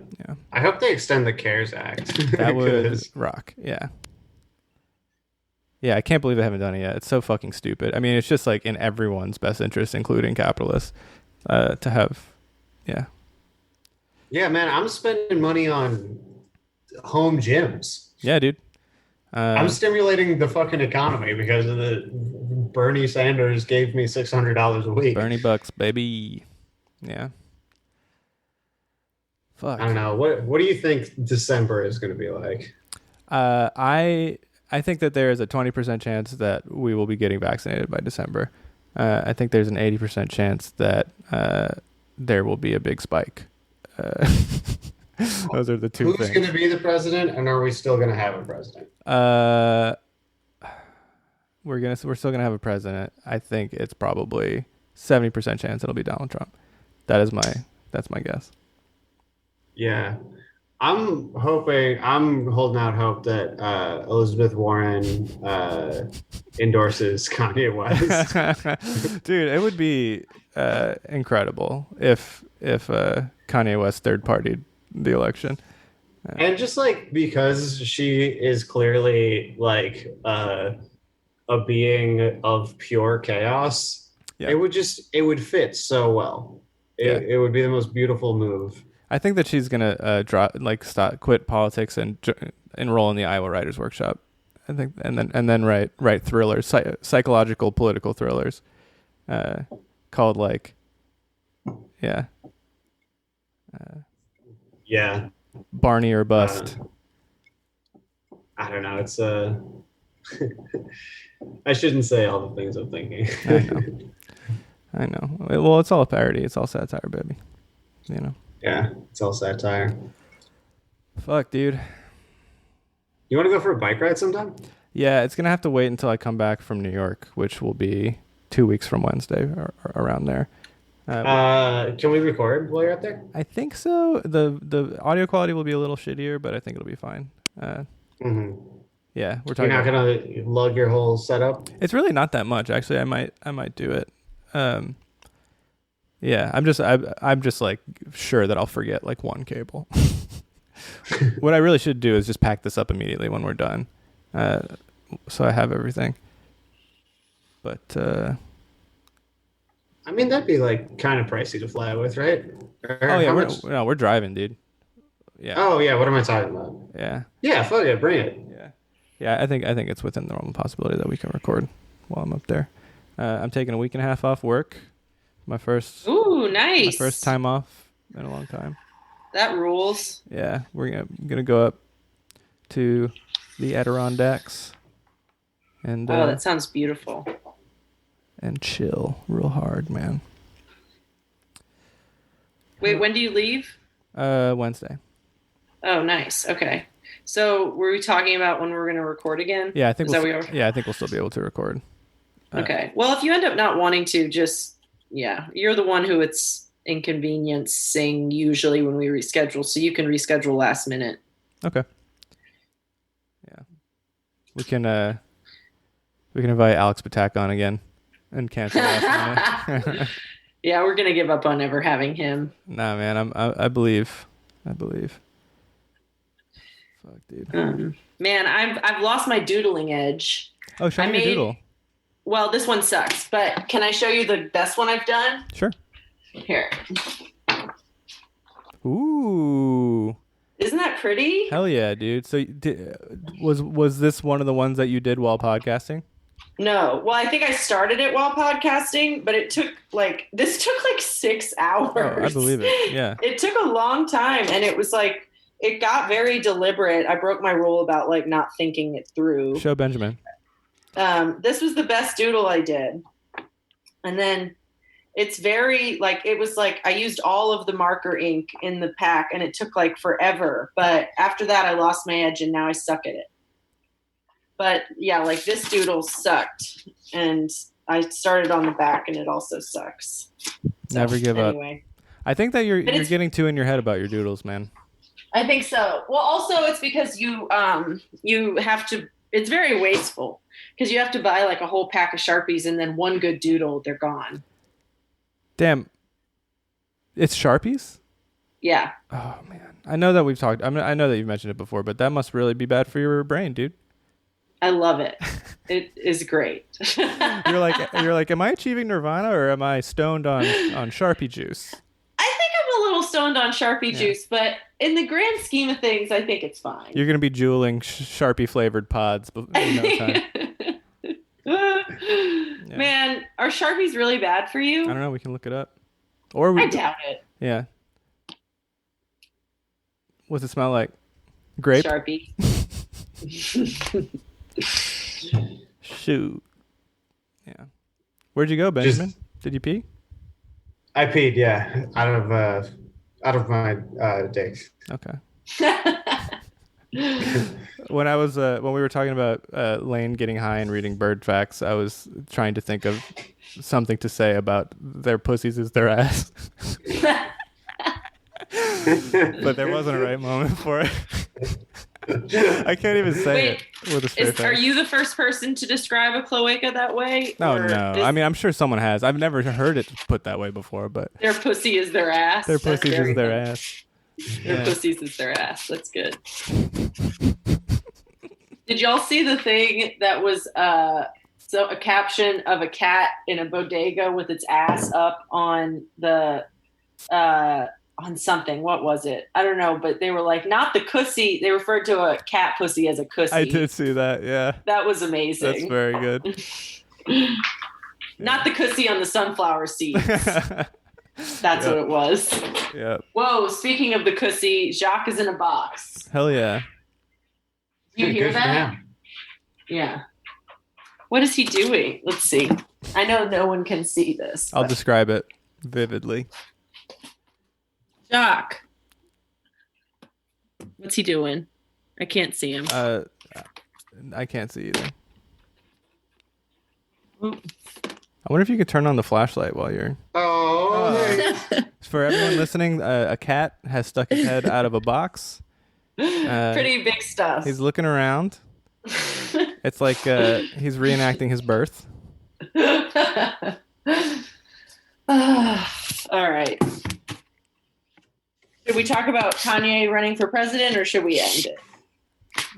I hope they extend the CARES Act. That would rock. Yeah. Yeah, I can't believe they haven't done it yet. It's so fucking stupid. I mean, it's just like in everyone's best interest, including capitalists, to have, yeah. Yeah, man, I'm spending money on home gyms. Yeah, dude. I'm stimulating the fucking economy because of Bernie Sanders gave me $600 a week. Bernie bucks, baby. Yeah. Fuck. I don't know. What do you think December is going to be like? I think that there is a 20% chance that we will be getting vaccinated by December. I think there's an 80% chance that there will be a big spike. Those are the two things. Who's going to be the president, and are we still going to have a president? We're still going to have a president. I think it's probably 70% chance it'll be Donald Trump. That's my guess. Yeah. I'm holding out hope that Elizabeth Warren endorses Kanye West. Dude, it would be incredible if Kanye West third-partied the election. And just like because she is clearly like a being of pure chaos. it would fit so well. It would be the most beautiful move. I think that she's gonna quit politics and enroll in the Iowa Writers Workshop. I think, and then write thrillers, psychological political thrillers, called Barney or Bust. I don't know. It's I shouldn't say all the things I'm thinking. I know. Well, it's all a parody. It's all satire, baby. You know. Yeah, it's all satire. Fuck, dude. You want to go for a bike ride sometime? Yeah, it's gonna have to wait until I come back from New York, which will be 2 weeks from Wednesday, or around there. Can we record while you're out there? I think so. The audio quality will be a little shittier, but I think it'll be fine. Yeah, we're talking. You're not gonna lug your whole setup? It's really not that much, actually. I might do it. Yeah, I'm just like sure that I'll forget like one cable. What I really should do is just pack this up immediately when we're done, so I have everything. But I mean, that'd be like kind of pricey to fly with, right? We're driving, dude. Yeah. Oh yeah, what am I talking about? Yeah. Yeah, fuck it, bring it. Yeah. I think it's within the normal possibility that we can record while I'm up there. I'm taking a week and a half off work. My first. Ooh, nice. My first time off in a long time. That rules. Yeah, we're gonna go up to the Adirondacks, and that sounds beautiful. And chill real hard, man. Wait, when do you leave? Wednesday. Oh, nice. Okay. So, were we talking about when we're gonna record again? Yeah, I think I think we'll still be able to record. Okay. Well, if you end up not wanting to, you're the one who it's inconveniencing usually when we reschedule, so you can reschedule last minute. Okay. Yeah. We can invite Alex Patak on again and cancel last minute. Yeah, we're gonna give up on ever having him. Nah, man, I believe. Fuck, dude. Man, I've lost my doodling edge. Oh, show me your doodle. Well, this one sucks, but can I show you the best one I've done? Sure. Here. Ooh. Isn't that pretty? Hell yeah, dude. So was this one of the ones that you did while podcasting? No. Well, I think I started it while podcasting, but it took like 6 hours. Oh, I believe it. Yeah. It took a long time, and it was like it got very deliberate. I broke my rule about like not thinking it through. Show Benjamin. This was the best doodle I did. And then it's very like, it was like I used all of the marker ink in the pack and it took like forever. But after that, I lost my edge and now I suck at it. But yeah, like this doodle sucked. And I started on the back and it also sucks. So, never give up. I think that you're getting too in your head about your doodles, man. I think so. Well, also it's because you have to, it's very wasteful. Because you have to buy like a whole pack of Sharpies and then one good doodle, they're gone. Damn. It's Sharpies? Yeah. Oh, man. I know that we've talked. I know that you've mentioned it before, but that must really be bad for your brain, dude. I love it. It is great. You're like, am I achieving nirvana or am I stoned on Sharpie juice? I think I'm a little stoned on Sharpie juice, but in the grand scheme of things, I think it's fine. You're going to be jeweling Sharpie flavored pods in no time. Yeah. Man, are Sharpies really bad for you? I don't know. We can look it up. I doubt it. Yeah. What's it smell like? Grape? Sharpie. Shoot. Yeah. Where'd you go, Benjamin? Did you pee? I peed, yeah. Out of my dick. Okay. When we were talking about Lane getting high and reading bird facts, I was trying to think of something to say about their pussies is their ass. But there wasn't a right moment for it. I can't even say it with a straight face. Are you the first person to describe a cloaca that way? No. I mean, I'm sure someone has. I've never heard it put that way before, but their pussy is their ass. Their pussies is their ass. Their pussies is their ass. That's good. Did y'all see the thing that was So a caption of a cat in a bodega with its ass up on the on something. What was it? I don't know, but they were like, not the cussy. They referred to a cat pussy as a cussy. I did see that. Yeah, that was amazing. That's very good. Not the cussy on the sunflower seeds. That's what it was. Yeah. Whoa! Speaking of the cussy, Jacques is in a box. Hell yeah! Do you hear that? Yeah. What is he doing? Let's see. I know no one can see this. I'll describe it vividly. Jacques. What's he doing? I can't see him. I can't see either. I wonder if you could turn on the flashlight while you're... For everyone listening, a cat has stuck his head out of a box. Pretty big stuff. He's looking around. It's like he's reenacting his birth. All right. Should we talk about Kanye running for president, or should we end it?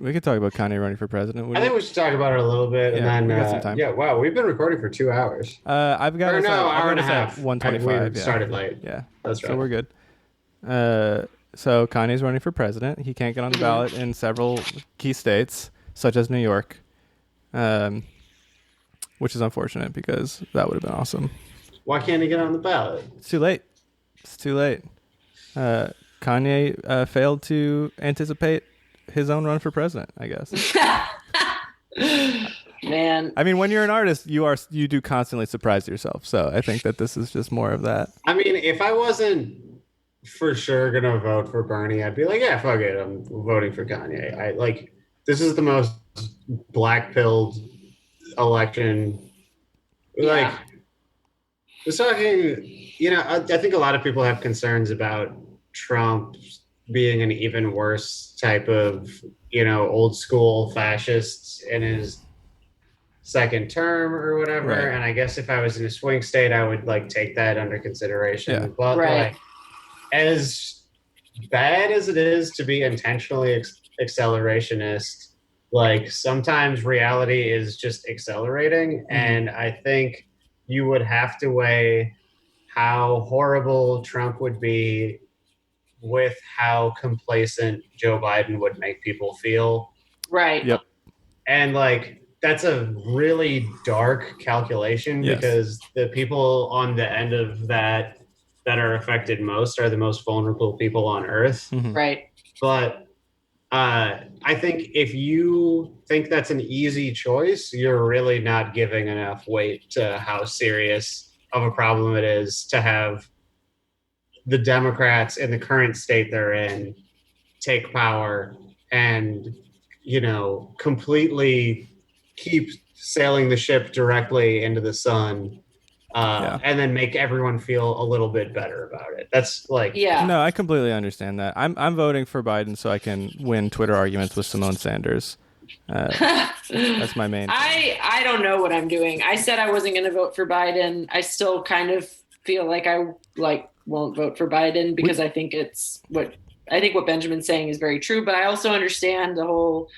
We could talk about Kanye running for president. I think we should talk about it a little bit, and then we got some time. Yeah, wow, we've been recording for 2 hours. I've got hour and a half. 1:25. We started late. Yeah, that's right. So we're good. So Kanye's running for president. He can't get on the ballot in several key states, such as New York, which is unfortunate because that would have been awesome. Why can't he get on the ballot? It's too late. It's too late. Kanye failed to anticipate his own run for president, I guess. Man. I mean, when you're an artist, you do constantly surprise yourself. So I think that this is just more of that. I mean, if I wasn't for sure gonna vote for Bernie, I'd be like, yeah, fuck it, I'm voting for Kanye. This is the most black-pilled election. Yeah. We're talking, I think a lot of people have concerns about Trump being an even worse type of, old school fascist in his second term or whatever. Right. And I guess if I was in a swing state, I would take that under consideration. Yeah. But right. As bad as it is to be intentionally accelerationist, sometimes reality is just accelerating. Mm-hmm. And I think you would have to weigh how horrible Trump would be with how complacent Joe Biden would make people feel. Right. Yep. And that's a really dark calculation because the people on the end of that are affected most are the most vulnerable people on earth. Mm-hmm. Right. But I think if you think that's an easy choice, you're really not giving enough weight to how serious of a problem it is to have the Democrats in the current state they're in take power and, completely keep sailing the ship directly into the sun and then make everyone feel a little bit better about it. That's No, I completely understand that. I'm voting for Biden so I can win Twitter arguments with Simone Sanders. That's my main. I don't know what I'm doing. I said I wasn't going to vote for Biden. I still kind of feel like I won't vote for Biden because I think what Benjamin's saying is very true. But I also understand the whole.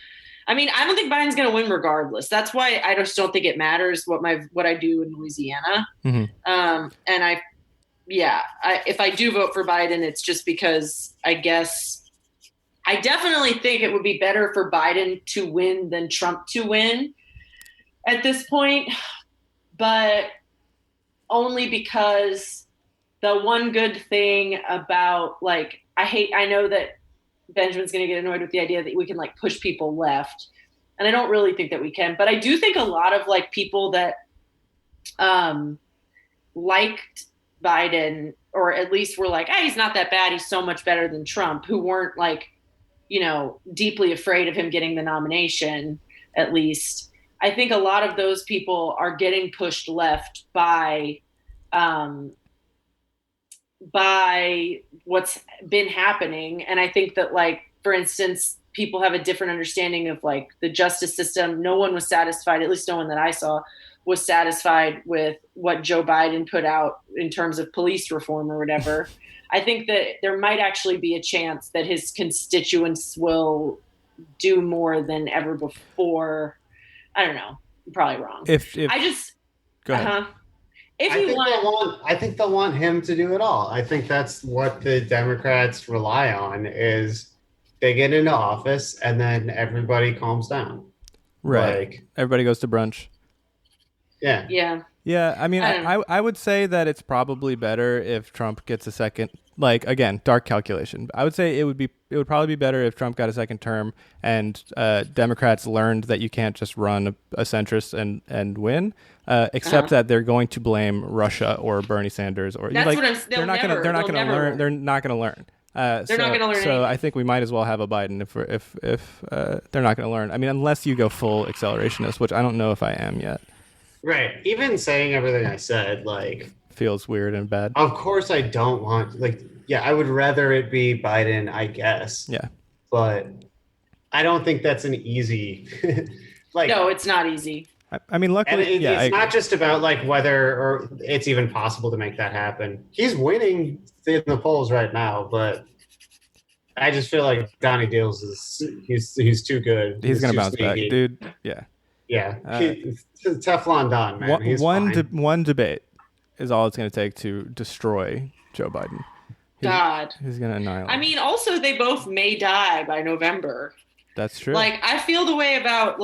I mean, I don't think Biden's going to win regardless. That's why I just don't think it matters what I do in Louisiana. Mm-hmm. And if I do vote for Biden, it's just because I guess I definitely think it would be better for Biden to win than Trump to win at this point, but only because the one good thing about I know that Benjamin's going to get annoyed with the idea that we can push people left. And I don't really think that we can, but I do think a lot of people that liked Biden, or at least were he's not that bad, he's so much better than Trump, who weren't deeply afraid of him getting the nomination, at least. I think a lot of those people are getting pushed left by what's been happening. And I think that for instance, people have a different understanding of the justice system. No one was satisfied, at least no one that I saw was satisfied with what Joe Biden put out in terms of police reform or whatever. I think that there might actually be a chance that his constituents will do more than ever before. I don't know. probably wrong. If I just go ahead. If I think they'll want him to do it all. I think that's what the Democrats rely on is they get into office and then everybody calms down. Right. Like, everybody goes to brunch. Yeah. Yeah. Yeah. I mean, I would say that it's probably better if Trump gets a second. Like, again, dark calculation. I would say it would probably be better if Trump got a second term and Democrats learned that you can't just run a centrist and win. Except that they're going to blame Russia or Bernie Sanders or that's like, what I'm. They're not going to learn. They're not going to learn. They're not going to learn. So I think we might as well have a Biden if they're not going to learn. I mean, unless you go full accelerationist, which I don't know if I am yet. Right. Even saying everything I said, like, feels weird and bad. Of course, I don't want I would rather it be Biden, I guess. Yeah. But I don't think that's an easy. No, it's not easy. I mean, luckily, it's not just about whether or it's even possible to make that happen. He's winning in the polls right now, but I just feel like Donnie Deals he's too good. He's gonna bounce back, dude. Yeah. Yeah. Teflon Don, man. He's one debate is all it's gonna take to destroy Joe Biden. He's gonna annihilate. I mean, also they both may die by November. That's true. I feel the way about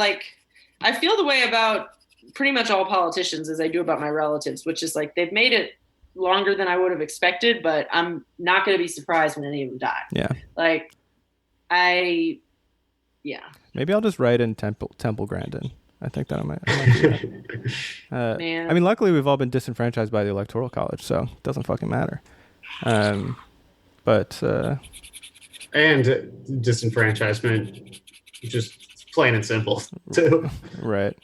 pretty much all politicians as I do about my relatives, which is they've made it longer than I would have expected, but I'm not going to be surprised when any of them die. Yeah. Maybe I'll just write in Temple Grandin. I think that I might do that. Man. I mean, luckily we've all been disenfranchised by the Electoral College, so it doesn't fucking matter. And disenfranchisement, just plain and simple, too. Right.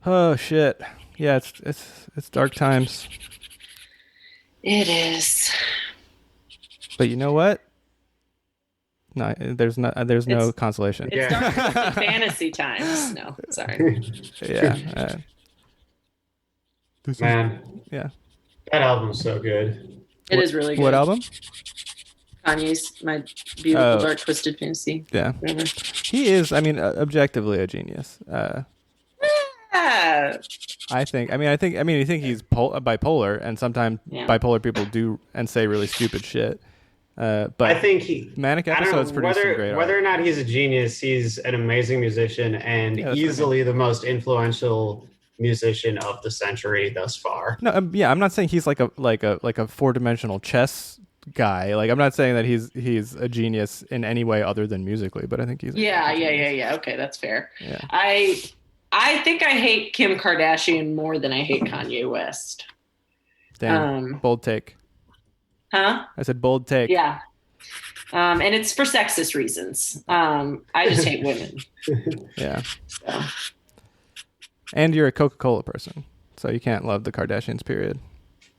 Oh shit! Yeah, it's dark times. It is. But you know what? No, there's no consolation. It's dark fantasy times. No, sorry. Yeah. Man. Yeah. That album's so good. It is really good. What album? Kanye's My Beautiful Dark Twisted Fantasy. Yeah. Whatever. He is, I mean, objectively a genius. I think he's bipolar, and sometimes bipolar people do and say really stupid shit. But I think Manic Episodes produce some great art. Whether or not he's a genius, he's an amazing musician and easily the most influential musician of the century thus far. No, I'm not saying he's like a four-dimensional chess guy. I'm not saying that he's a genius in any way other than musically, but I think he's yeah. Okay, that's fair. Yeah. I think I hate Kim Kardashian more than I hate Kanye West. Damn, bold take. Huh? I said bold take. Yeah. And it's for sexist reasons. I just hate women. Yeah. So. And you're a Coca-Cola person, so you can't love the Kardashians, period.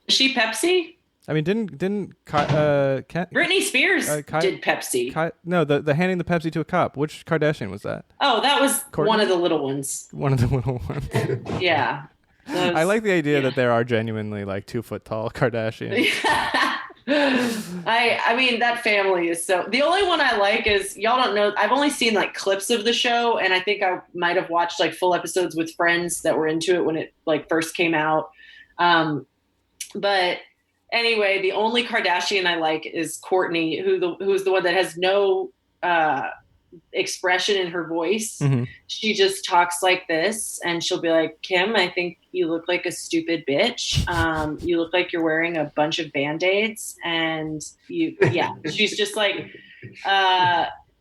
Is she Pepsi? I mean, didn't Britney Spears did Pepsi? No, the handing the Pepsi to a cop. Which Kardashian was that? Oh, that was Kourtney? One of the little ones. One of the little ones. Yeah. I like the idea that there are genuinely 2 foot tall Kardashians. I mean, that family is so. The only one I like is, y'all don't know, I've only seen clips of the show, and I think I might have watched full episodes with friends that were into it when it first came out. But anyway, the only Kardashian I like is Kourtney, who's the one that has no expression in her voice. Mm-hmm. She just talks like this, and she'll be like, Kim, I think you look like a stupid bitch. You look like you're wearing a bunch of Band-Aids, and she's just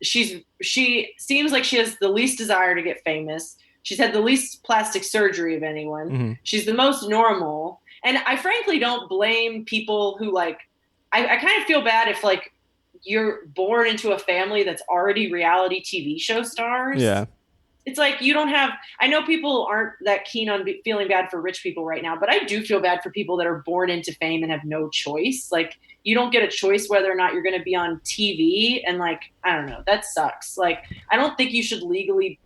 she seems like she has the least desire to get famous. She's had the least plastic surgery of anyone. Mm-hmm. She's the most normal. And I frankly don't blame people who I kind of feel bad if you're born into a family that's already reality TV show stars. Yeah. It's you don't have, I know people aren't that keen on feeling bad for rich people right now, but I do feel bad for people that are born into fame and have no choice. You don't get a choice whether or not you're going to be on TV. And I don't know, that sucks. I don't think you should legally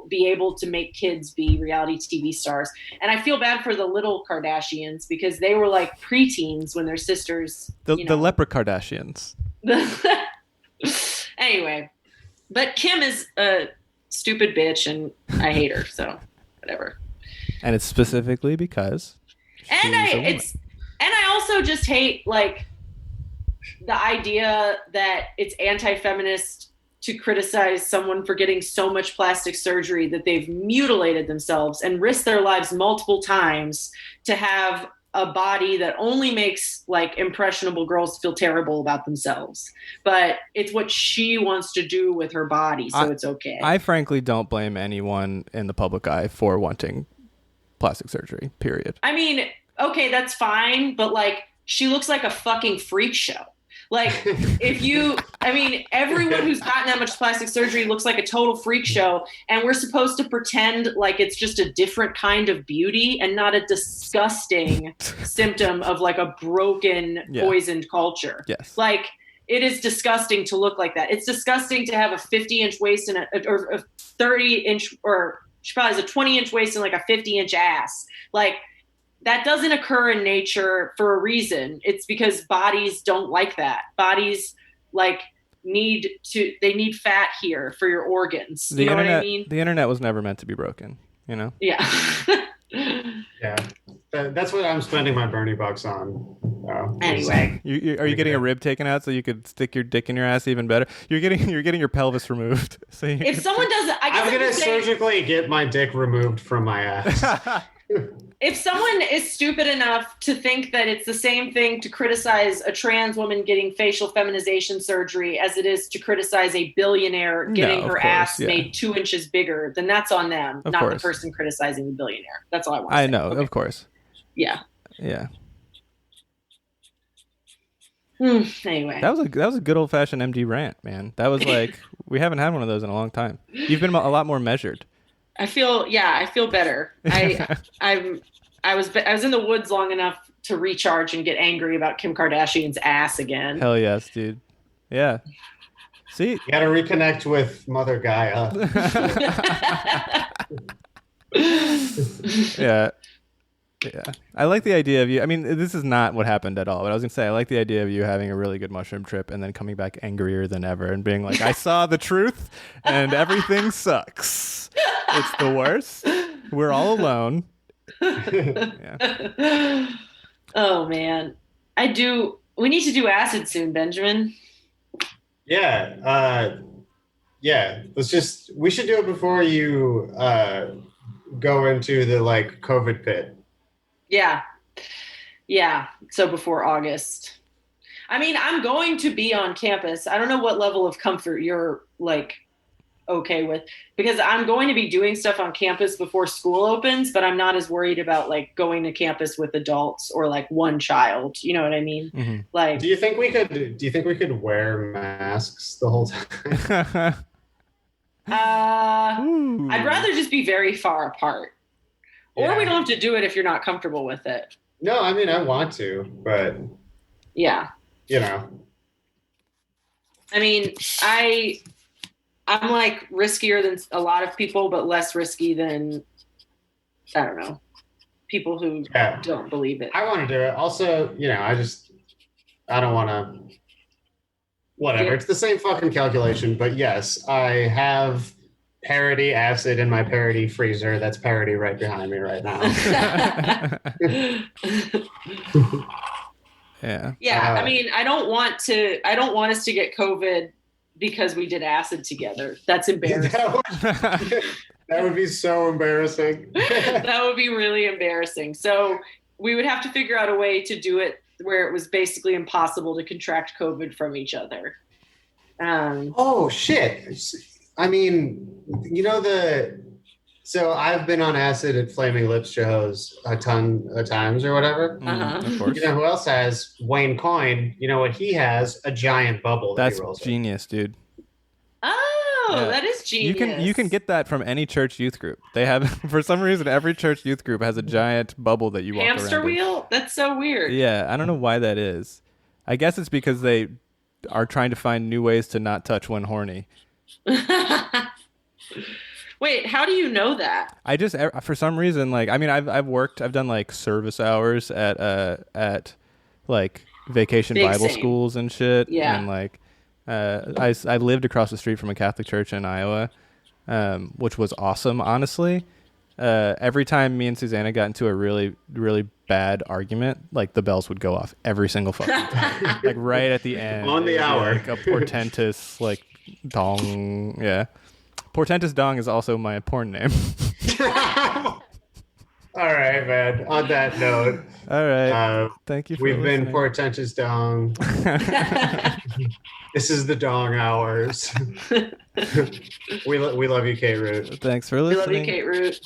be able to make kids be reality TV stars. And I feel bad for the little Kardashians because they were preteens when their sisters, the leper Kardashians. Anyway, but Kim is stupid bitch, and I hate her. So whatever. And it's specifically because. And I also just hate like the idea that it's anti-feminist to criticize someone for getting so much plastic surgery that they've mutilated themselves and risked their lives multiple times to have a body that only makes like impressionable girls feel terrible about themselves. But it's what she wants to do with her body, so it's okay. I frankly don't blame anyone in the public eye for wanting plastic surgery, period. I mean, okay, that's fine, but like she looks like a fucking freak show. Like everyone who's gotten that much plastic surgery looks like a total freak show, and we're supposed to pretend like it's just a different kind of beauty and not a disgusting symptom of like a broken, poisoned culture. Yes. Like it is disgusting to look like that. It's disgusting to have a 50-inch waist and or a 30-inch, or she probably has a 20-inch waist and like a 50-inch ass. Like that doesn't occur in nature for a reason. It's because bodies don't like that. Bodies like need fat here for your organs. You know what I mean? The internet was never meant to be broken, you know? Yeah. Yeah. That's what I'm spending my Bernie bucks on. Anyway. Are you getting a rib taken out so you could stick your dick in your ass even better? You're getting your pelvis removed. So if someone does it, I'm going to surgically get my dick removed from my ass. If someone is stupid enough to think that it's the same thing to criticize a trans woman getting facial feminization surgery as it is to criticize a billionaire getting her ass made 2 inches bigger, then that's on them, not the person criticizing the billionaire. That's all I want to say. I know, of course. Yeah. Yeah. Anyway. That was a good old fashioned MD rant, man. That was like we haven't had one of those in a long time. You've been a lot more measured. I feel better. I was in the woods long enough to recharge and get angry about Kim Kardashian's ass again. Hell yes, dude. Yeah. See, you got to reconnect with Mother Gaia. Yeah. Yeah. I like the idea of you. I mean, this is not what happened at all, but I was going to say, I like the idea of you having a really good mushroom trip and then coming back angrier than ever and being like, I saw the truth and everything sucks. It's the worst. We're all alone. Yeah. Oh, man. We need to do acid soon, Benjamin. Yeah. We should do it before you go into the like COVID pit. Yeah. So before August. I mean, I'm going to be on campus. I don't know what level of comfort you're like okay with, because I'm going to be doing stuff on campus before school opens, but I'm not as worried about like going to campus with adults or like one child. You know what I mean? Mm-hmm. Like, do you think we could wear masks the whole time? I'd rather just be very far apart. Or we don't have to do it if you're not comfortable with it. No, I mean, I want to, but yeah, you know. I mean, I'm like riskier than a lot of people, but less risky than, I don't know, people who don't believe it. I want to do it. Also, you know, I don't want to, whatever. Yeah. It's the same fucking calculation, but yes, I have parody acid in my parody freezer. That's parody right behind me right now. Yeah. I mean, I don't want us to get COVID because we did acid together. That's embarrassing. That would be so embarrassing. That would be really embarrassing. So we would have to figure out a way to do it where it was basically impossible to contract COVID from each other. Oh shit. I mean, you know so I've been on acid at Flaming Lips shows a ton of times or whatever. Of course. You know who else has? Wayne Coyne. You know what he has? A giant bubble. That's genius, dude. Oh, yeah. That is genius. You can get that from any church youth group. They have, for some reason, every church youth group has a giant bubble that you walk around hamster wheel? That's so weird. Yeah, I don't know why that is. I guess it's because they are trying to find new ways to not touch when horny. Wait, how do you know that? I just, for some reason, like, I mean, I've done like service hours at like vacation Big Bible same. schools and shit. Yeah. And like, I lived across the street from a Catholic church in Iowa. which was awesome, honestly. Every time me and Susanna got into a really, really bad argument, like the bells would go off every single fucking time. Like right at the end. On the hour. Like a portentous like dong. Yeah. Portentous dong is also my porn name. All right, man. On that note. All right. Thank you for We've listening. been Portentous Dong. This is the Dong Hours. We love you, Kate Root. Thanks for listening. We love you, Kate Root.